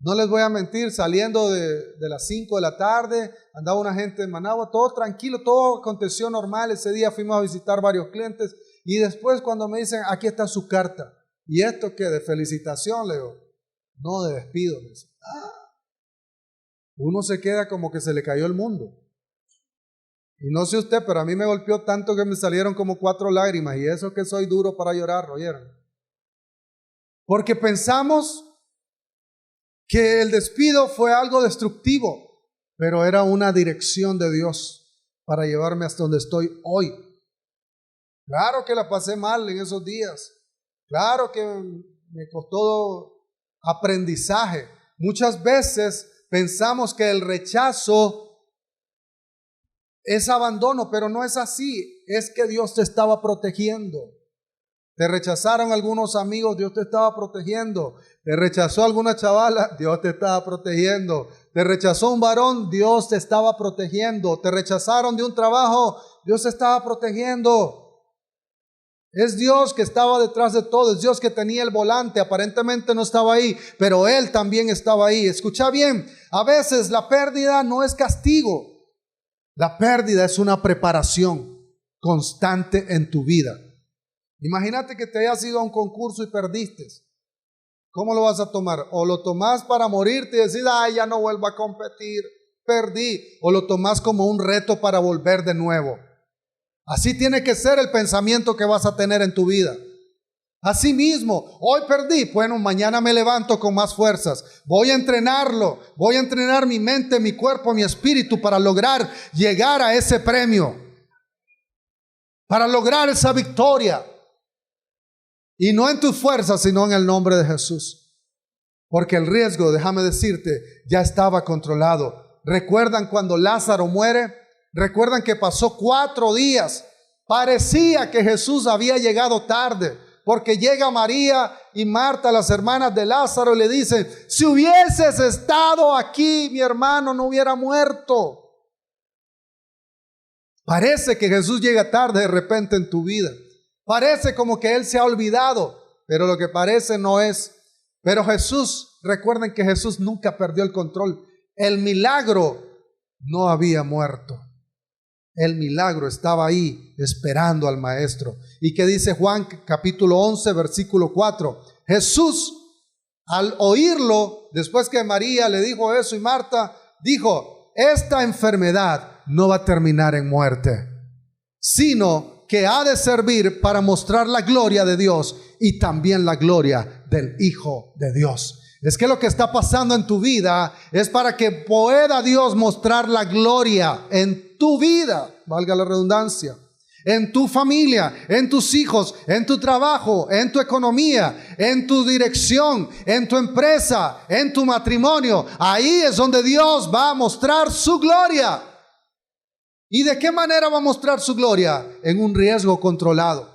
No les voy a mentir, saliendo de las 5 de la tarde, andaba una gente en Managua, todo tranquilo, todo aconteció normal. Ese día fuimos a visitar varios clientes y después cuando me dicen, aquí está su carta. ¿Y esto qué? ¿De felicitación? Le digo, no, de despido. Me dice, uno se queda como que se le cayó el mundo. Y no sé usted, pero a mí me golpeó tanto que me salieron como 4 lágrimas y eso que soy duro para llorar, ¿oyeron? Porque pensamos que el despido fue algo destructivo, pero era una dirección de Dios para llevarme hasta donde estoy hoy. Claro que la pasé mal en esos días. Claro que me costó aprendizaje. Muchas veces pensamos que el rechazo es abandono, pero no es así. Es que Dios te estaba protegiendo. Te rechazaron algunos amigos, Dios te estaba protegiendo. Te rechazó alguna chavala, Dios te estaba protegiendo. Te rechazó un varón, Dios te estaba protegiendo. Te rechazaron de un trabajo, Dios te estaba protegiendo. Es Dios que estaba detrás de todo, es Dios que tenía el volante. Aparentemente no estaba ahí, pero Él también estaba ahí. Escucha bien, a veces la pérdida no es castigo. La pérdida es una preparación constante en tu vida. Imagínate que te hayas ido a un concurso y perdiste. ¿Cómo lo vas a tomar? O lo tomás para morirte y decir, ay, ya no vuelvo a competir, perdí. O lo tomás como un reto para volver de nuevo. Así tiene que ser el pensamiento que vas a tener en tu vida. Así mismo, hoy perdí, bueno, mañana me levanto con más fuerzas. Voy a entrenarlo, voy a entrenar mi mente, mi cuerpo, mi espíritu para lograr llegar a ese premio. Para lograr esa victoria. Y no en tus fuerzas, sino en el nombre de Jesús. Porque el riesgo, déjame decirte, ya estaba controlado. ¿Recuerdan cuando Lázaro muere? ¿Recuerdan que pasó 4 días? Parecía que Jesús había llegado tarde. Porque llega María y Marta, las hermanas de Lázaro, y le dicen, si hubieses estado aquí, mi hermano no hubiera muerto. Parece que Jesús llega tarde de repente en tu vida. Parece como que Él se ha olvidado, pero lo que parece no es. Pero Jesús, recuerden que Jesús nunca perdió el control. El milagro no había muerto. El milagro estaba ahí esperando al Maestro. ¿Y qué dice Juan capítulo 11, versículo 4? Jesús, al oírlo, después que María le dijo eso y Marta, dijo, esta enfermedad no va a terminar en muerte, sino que ha de servir para mostrar la gloria de Dios y también la gloria del Hijo de Dios. Es que lo que está pasando en tu vida es para que pueda Dios mostrar la gloria en tu vida, valga la redundancia, en tu familia, en tus hijos, en tu trabajo, en tu economía, en tu dirección, en tu empresa, en tu matrimonio. Ahí es donde Dios va a mostrar su gloria. ¿Y de qué manera va a mostrar su gloria? En un riesgo controlado,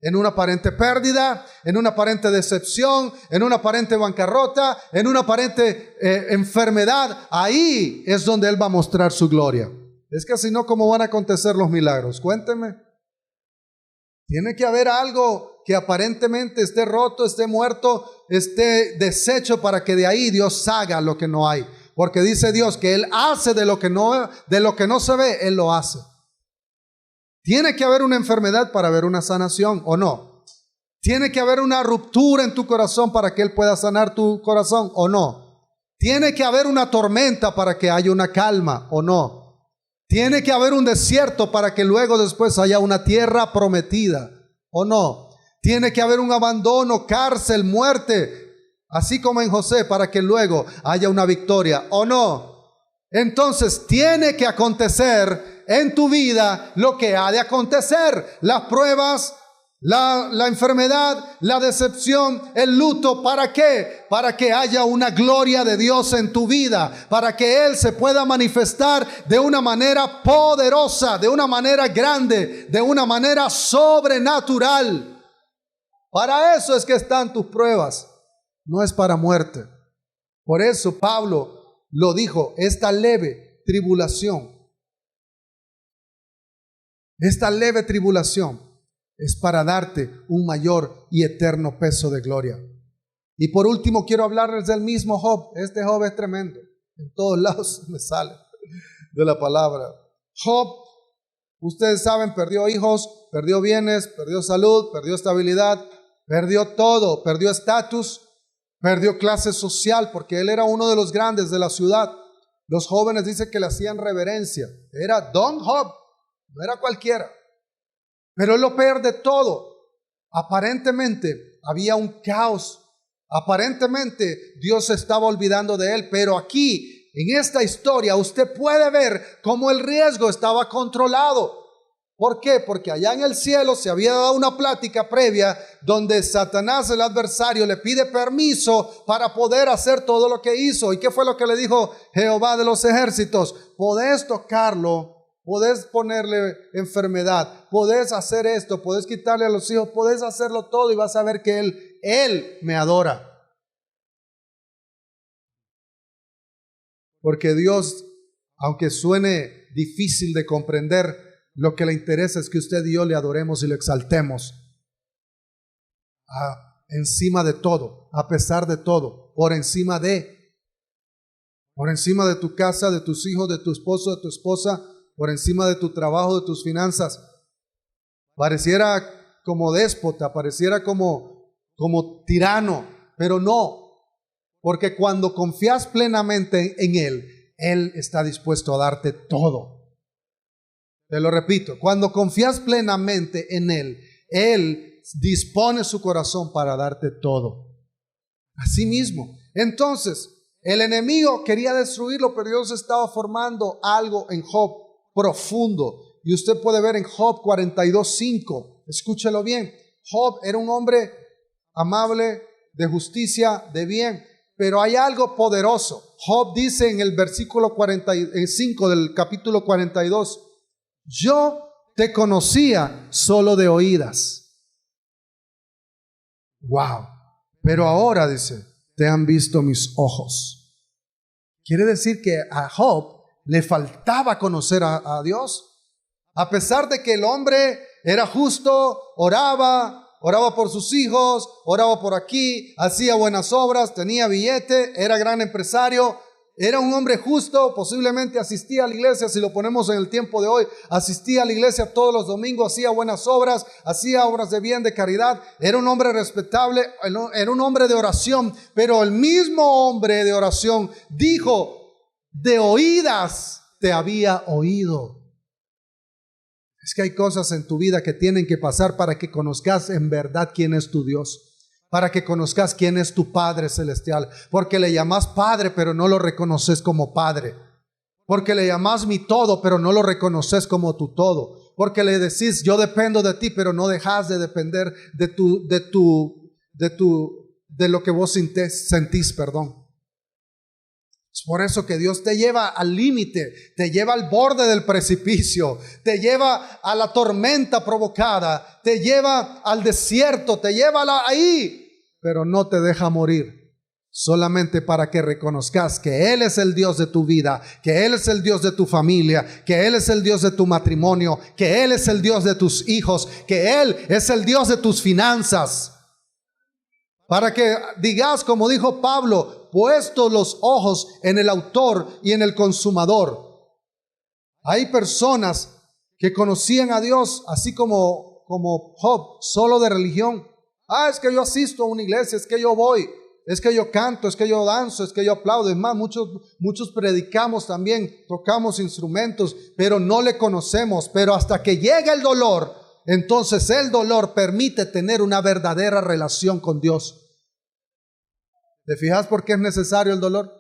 en una aparente pérdida, en una aparente decepción, en una aparente bancarrota, en una aparente enfermedad. Ahí es donde Él va a mostrar su gloria. Es que si no, ¿cómo van a acontecer los milagros? Cuénteme. Tiene que haber algo que aparentemente esté roto, esté muerto, esté deshecho, para que de ahí Dios haga lo que no hay. Porque dice Dios que Él hace de lo que no se ve, Él lo hace. Tiene que haber una enfermedad para haber una sanación, ¿o no? Tiene que haber una ruptura en tu corazón para que Él pueda sanar tu corazón, ¿o no? Tiene que haber una tormenta para que haya una calma, ¿o no? Tiene que haber un desierto para que luego después haya una tierra prometida, ¿o no? Tiene que haber un abandono, cárcel, muerte, así como en José, para que luego haya una victoria, ¿o no? Entonces tiene que acontecer en tu vida lo que ha de acontecer: las pruebas, la enfermedad, la decepción, el luto. ¿Para qué? Para que haya una gloria de Dios en tu vida, para que Él se pueda manifestar de una manera poderosa, de una manera grande, de una manera sobrenatural. Para eso es que están tus pruebas, no es para muerte. Por eso Pablo lo dijo: esta leve tribulación es para darte un mayor y eterno peso de gloria. Y por último quiero hablarles del mismo Job. Este Job es tremendo. En todos lados me sale de la palabra. Job, ustedes saben, perdió hijos, perdió bienes, perdió salud, perdió estabilidad, perdió todo, perdió estatus, perdió clase social, porque él era uno de los grandes de la ciudad. Los jóvenes dicen que le hacían reverencia. Era Don Job, no era cualquiera. Pero él lo pierde todo. Aparentemente había un caos. Aparentemente Dios se estaba olvidando de él. Pero aquí, en esta historia, usted puede ver cómo el riesgo estaba controlado. ¿Por qué? Porque allá en el cielo se había dado una plática previa donde Satanás, el adversario, le pide permiso para poder hacer todo lo que hizo. ¿Y qué fue lo que le dijo Jehová de los ejércitos? Podés tocarlo, podés ponerle enfermedad, podés hacer esto, podés quitarle a los hijos, podés hacerlo todo y vas a ver que Él me adora. Porque Dios, aunque suene difícil de comprender, lo que le interesa es que usted y yo le adoremos y le exaltemos encima de todo, a pesar de todo, por encima de tu casa, de tus hijos, de tu esposo, de tu esposa, por encima de tu trabajo, de tus finanzas. Pareciera como déspota, pareciera como tirano, pero no, porque cuando confías plenamente en Él, Él está dispuesto a darte todo. Te lo repito, cuando confías plenamente en Él, Él dispone su corazón para darte todo. Así mismo. Entonces, el enemigo quería destruirlo, pero Dios estaba formando algo en Job profundo. Y usted puede ver en Job 42:5. Escúchelo bien. Job era un hombre amable, de justicia, de bien. Pero hay algo poderoso. Job dice en el versículo 45 del capítulo 42: yo te conocía solo de oídas. Wow. Pero ahora, dice, te han visto mis ojos. Quiere decir que a Job le faltaba conocer a Dios. A pesar de que el hombre era justo, oraba por sus hijos, oraba por aquí, hacía buenas obras, tenía billete, era gran empresario. Era un hombre justo, posiblemente asistía a la iglesia, si lo ponemos en el tiempo de hoy, asistía a la iglesia todos los domingos, hacía buenas obras, hacía obras de bien, de caridad, era un hombre respetable, era un hombre de oración, pero el mismo hombre de oración dijo: de oídas te había oído. Es que hay cosas en tu vida que tienen que pasar para que conozcas en verdad quién es tu Dios. Para que conozcas quién es tu Padre Celestial. Porque le llamas Padre, pero no lo reconoces como Padre. Porque le llamas mi todo, pero no lo reconoces como tu todo. Porque le decís: yo dependo de ti, pero no dejas de depender de lo que vos sentís, perdón. Es por eso que Dios te lleva al límite, te lleva al borde del precipicio, te lleva a la tormenta provocada, te lleva al desierto, te lleva ahí, pero no te deja morir. Solamente para que reconozcas que Él es el Dios de tu vida, que Él es el Dios de tu familia, que Él es el Dios de tu matrimonio, que Él es el Dios de tus hijos, que Él es el Dios de tus finanzas. Para que digas, como dijo Pablo, puestos los ojos en el autor y en el consumador. Hay personas que conocían a Dios así como Job, solo de religión. Es que yo asisto a una iglesia, es que yo voy, es que yo canto, es que yo danzo, es que yo aplaudo. Es más, muchos predicamos también, tocamos instrumentos, pero no le conocemos. Pero hasta que llega el dolor, entonces el dolor permite tener una verdadera relación con Dios. ¿Te fijas por qué es necesario el dolor?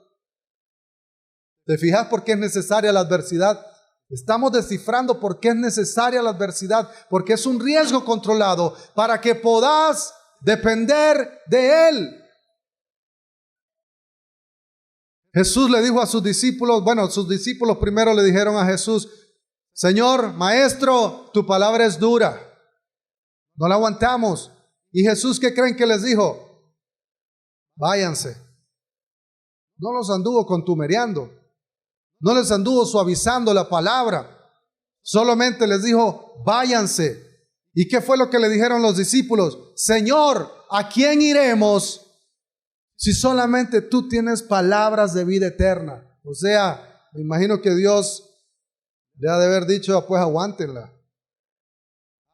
¿Te fijas por qué es necesaria la adversidad? Estamos descifrando por qué es necesaria la adversidad, porque es un riesgo controlado para que puedas depender de Él. Jesús le dijo a sus discípulos, sus discípulos primero le dijeron a Jesús: Señor, Maestro, tu palabra es dura, no la aguantamos. Y Jesús, ¿qué creen que les dijo? Váyanse. No los anduvo contumereando, no les anduvo suavizando la palabra, solamente les dijo: váyanse. ¿Y qué fue lo que le dijeron los discípulos? Señor, ¿a quién iremos si solamente tú tienes palabras de vida eterna? O sea, me imagino que Dios le ha de haber dicho: pues aguántenla.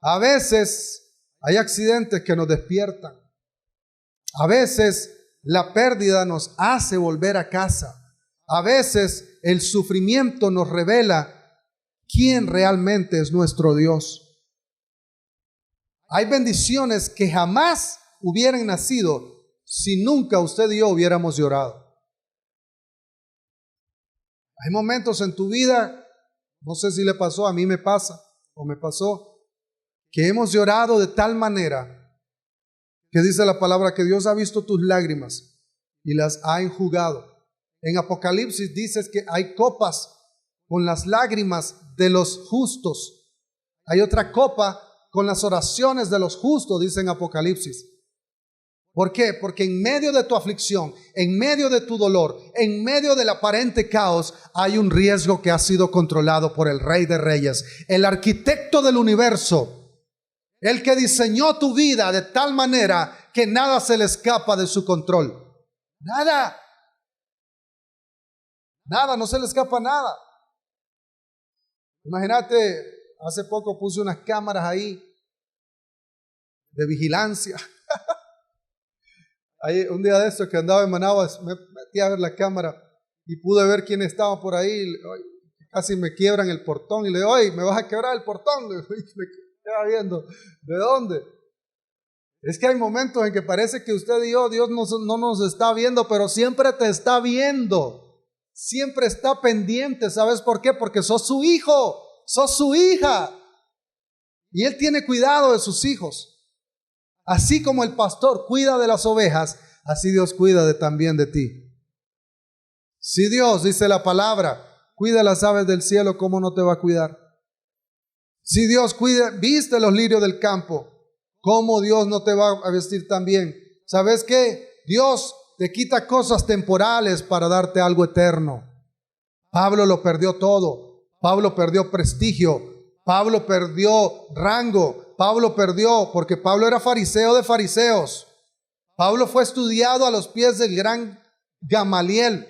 A veces hay accidentes que nos despiertan. A veces la pérdida nos hace volver a casa. A veces el sufrimiento nos revela quién realmente es nuestro Dios. Hay bendiciones que jamás hubieran nacido si nunca usted y yo hubiéramos llorado. Hay momentos en tu vida, no sé si le pasó, a mí me pasa o me pasó, que hemos llorado de tal manera que dice la palabra que Dios ha visto tus lágrimas y las ha enjugado. En Apocalipsis dices que hay copas con las lágrimas de los justos. Hay otra copa con las oraciones de los justos, dice en Apocalipsis. ¿Por qué? Porque en medio de tu aflicción, en medio de tu dolor, en medio del aparente caos, hay un riesgo que ha sido controlado por el Rey de Reyes, el arquitecto del universo. El que diseñó tu vida de tal manera que nada se le escapa de su control. Nada. Nada, no se le escapa nada. Imagínate, hace poco puse unas cámaras ahí de vigilancia. Ahí, un día de estos que andaba en Managua, me metí a ver la cámara y pude ver quién estaba por ahí. Casi me quiebran el portón y le digo: oye, ¿me vas a quebrar el portón? Me queda viendo, ¿de dónde? Es que hay momentos en que parece que usted y yo, Dios no nos está viendo, pero siempre te está viendo. Siempre está pendiente. ¿Sabes por qué? Porque sos su hijo, sos su hija. Y Él tiene cuidado de sus hijos. Así como el pastor cuida de las ovejas, así Dios cuida también de ti. Si Dios, dice la palabra, cuida las aves del cielo, ¿cómo no te va a cuidar? Si Dios viste los lirios del campo, ¿cómo Dios no te va a vestir también? ¿Sabes qué? Dios te quita cosas temporales para darte algo eterno. Pablo lo perdió todo. Pablo perdió prestigio. Pablo perdió rango. Pablo perdió, porque Pablo era fariseo de fariseos. Pablo fue estudiado a los pies del gran Gamaliel.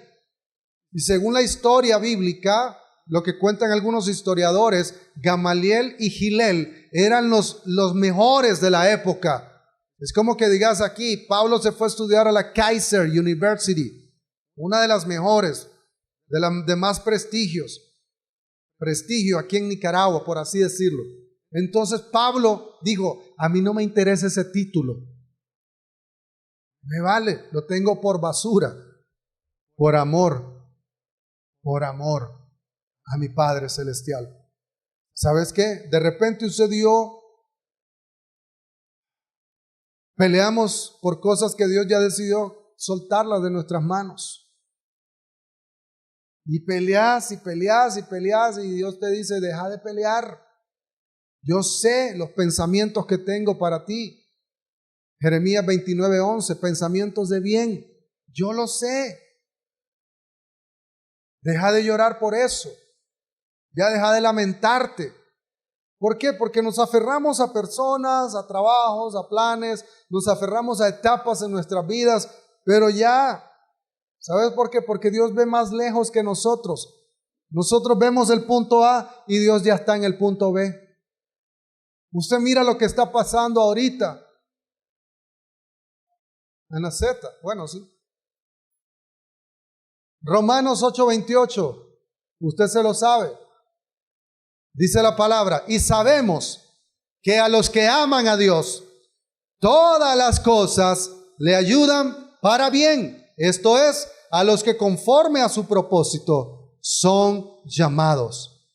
Y según la historia bíblica, lo que cuentan algunos historiadores, Gamaliel y Gilel eran los mejores de la época. Es como que digas aquí, Pablo se fue a estudiar a la Kaiser University, una de las mejores, de más prestigio aquí en Nicaragua, por así decirlo. Entonces Pablo dijo: a mí no me interesa ese título, me vale, lo tengo por basura, por amor a mi Padre Celestial. ¿Sabes qué? De repente usted y yo peleamos por cosas que Dios ya decidió soltarlas de nuestras manos. Y peleas y peleas y peleas y Dios te dice, deja de pelear. Yo sé los pensamientos que tengo para ti. Jeremías 29:11, pensamientos de bien. Yo lo sé. Deja de llorar por eso. Ya deja de lamentarte. ¿Por qué? Porque nos aferramos a personas, a trabajos, a planes, nos aferramos a etapas en nuestras vidas, pero ya, ¿sabes por qué? Porque Dios ve más lejos que nosotros. Nosotros vemos el punto A y Dios ya está en el punto B. Usted mira lo que está pasando ahorita en la Z. Bueno, sí. Romanos 8:28. Usted se lo sabe. Dice la palabra, y sabemos que a los que aman a Dios, todas las cosas le ayudan para bien. Esto es, a los que conforme a su propósito son llamados.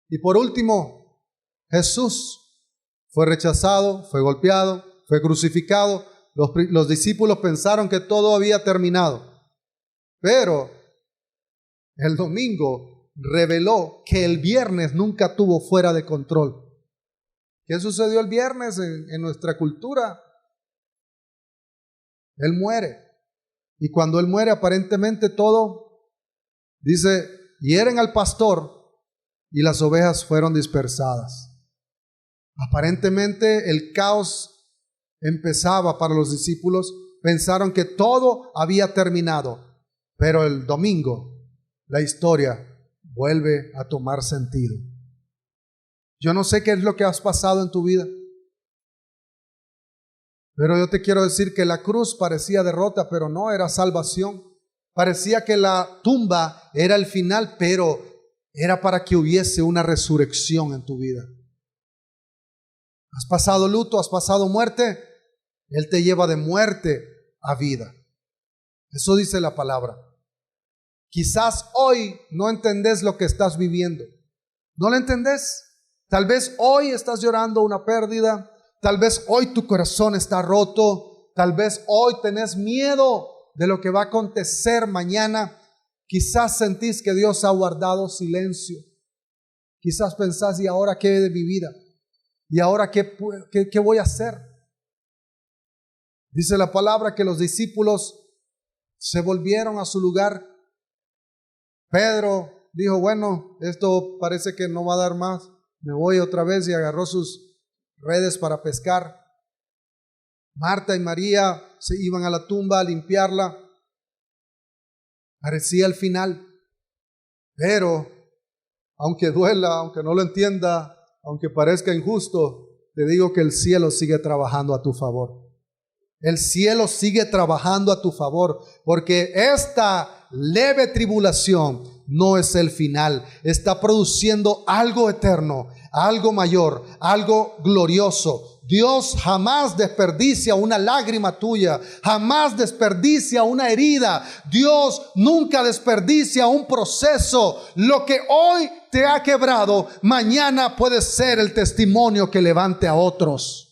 Y por último, Jesús fue rechazado, fue golpeado, fue crucificado. Los discípulos pensaron que todo había terminado. Pero el domingo reveló que el viernes nunca tuvo fuera de control. ¿Qué sucedió el viernes en nuestra cultura? Él muere. Y cuando Él muere, aparentemente todo, dice, hieren al pastor y las ovejas fueron dispersadas. Aparentemente el caos empezaba para los discípulos. Pensaron que todo había terminado. Pero el domingo, la historia vuelve a tomar sentido. Yo no sé qué es lo que has pasado en tu vida, pero yo te quiero decir que la cruz parecía derrota, pero no, era salvación. Parecía que la tumba era el final, pero era para que hubiese una resurrección en tu vida. ¿Has pasado luto? ¿Has pasado muerte? Él te lleva de muerte a vida. Eso dice la palabra. Quizás hoy no entendés lo que estás viviendo. ¿No lo entendés? Tal vez hoy estás llorando una pérdida. Tal vez hoy tu corazón está roto. Tal vez hoy tenés miedo de lo que va a acontecer mañana. Quizás sentís que Dios ha guardado silencio. Quizás pensás, ¿y ahora qué de mi vida? ¿Y ahora qué voy a hacer? Dice la palabra que los discípulos se volvieron a su lugar. Pedro dijo, bueno, esto parece que no va a dar más. Me voy otra vez, y agarró sus redes para pescar. Marta y María se iban a la tumba a limpiarla. Parecía el final. Pero, aunque duela, aunque no lo entienda, aunque parezca injusto, te digo que el cielo sigue trabajando a tu favor. El cielo sigue trabajando a tu favor, porque esta leve tribulación no es el final. Está produciendo algo eterno, algo mayor, algo glorioso. Dios jamás desperdicia una lágrima tuya, jamás desperdicia una herida. Dios nunca desperdicia un proceso. Lo que hoy te ha quebrado, mañana puede ser el testimonio que levante a otros.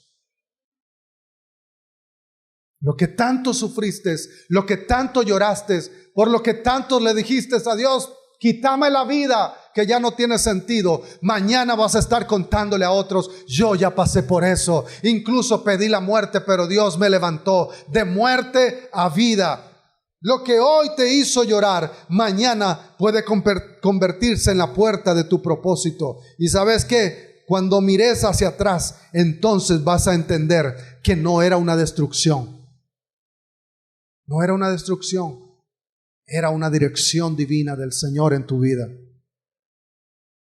Lo que tanto sufriste, lo que tanto lloraste, por lo que tanto le dijiste a Dios, quítame la vida que ya no tiene sentido. Mañana vas a estar contándole a otros, yo ya pasé por eso. Incluso pedí la muerte, pero Dios me levantó de muerte a vida. Lo que hoy te hizo llorar, mañana puede convertirse en la puerta de tu propósito. ¿Y sabes qué? Cuando mires hacia atrás, entonces vas a entender que no era una destrucción. No era una destrucción, era una dirección divina del Señor en tu vida.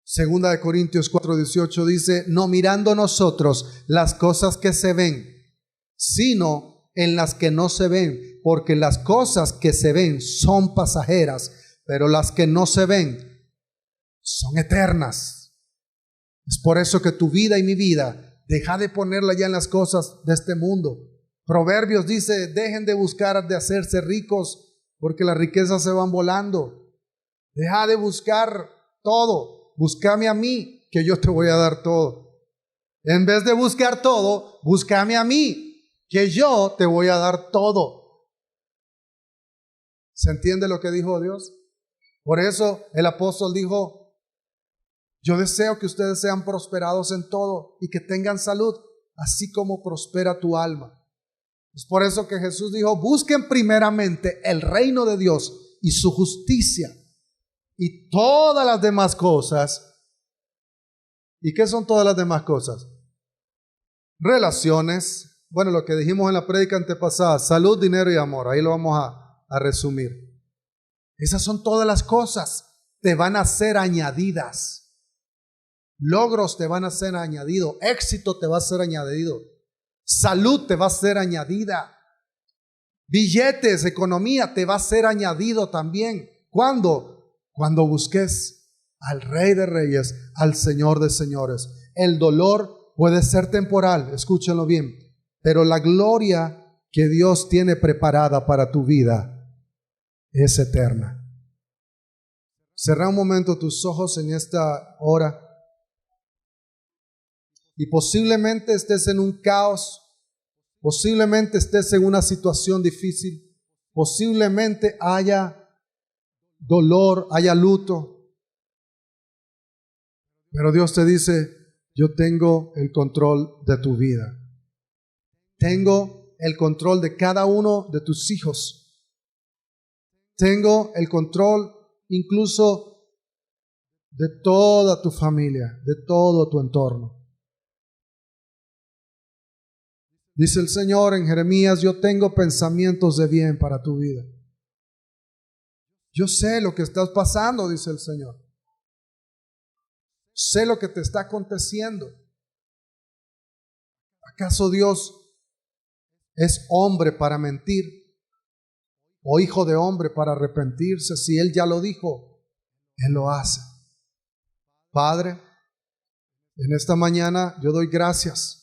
Segunda de Corintios 4:18 dice, no mirando nosotros las cosas que se ven, sino en las que no se ven, porque las cosas que se ven son pasajeras, pero las que no se ven son eternas. Es por eso que tu vida y mi vida, deja de ponerla ya en las cosas de este mundo. Proverbios dice, dejen de buscar de hacerse ricos, porque las riquezas se van volando. Deja de buscar todo, búscame a mí, que yo te voy a dar todo. En vez de buscar todo, búscame a mí, que yo te voy a dar todo. ¿Se entiende lo que dijo Dios? Por eso el apóstol dijo, yo deseo que ustedes sean prosperados en todo y que tengan salud, así como prospera tu alma. Es por eso que Jesús dijo, busquen primeramente el reino de Dios y su justicia, y todas las demás cosas. ¿Y qué son todas las demás cosas? Relaciones, bueno, lo que dijimos en la prédica antepasada, salud, dinero y amor, ahí lo vamos a resumir. Esas son todas las cosas, te van a ser añadidas. Logros te van a ser añadidos, éxito te va a ser añadido, salud te va a ser añadida, billetes, economía te va a ser añadido también. ¿Cuándo? Cuando busques al Rey de Reyes, al Señor de Señores. El dolor puede ser temporal, escúchenlo bien, pero la gloria que Dios tiene preparada para tu vida es eterna. Cerra un momento tus ojos en esta hora y posiblemente estés en un caos, posiblemente estés en una situación difícil, posiblemente haya dolor, haya luto, pero Dios te dice, yo tengo el control de tu vida. Tengo el control de cada uno de tus hijos. Tengo el control incluso de toda tu familia, de todo tu entorno. Dice el Señor en Jeremías, yo tengo pensamientos de bien para tu vida. Yo sé lo que estás pasando, dice el Señor. Sé lo que te está aconteciendo. ¿Acaso Dios es hombre para mentir? ¿O hijo de hombre para arrepentirse? Si Él ya lo dijo, Él lo hace. Padre, en esta mañana yo doy gracias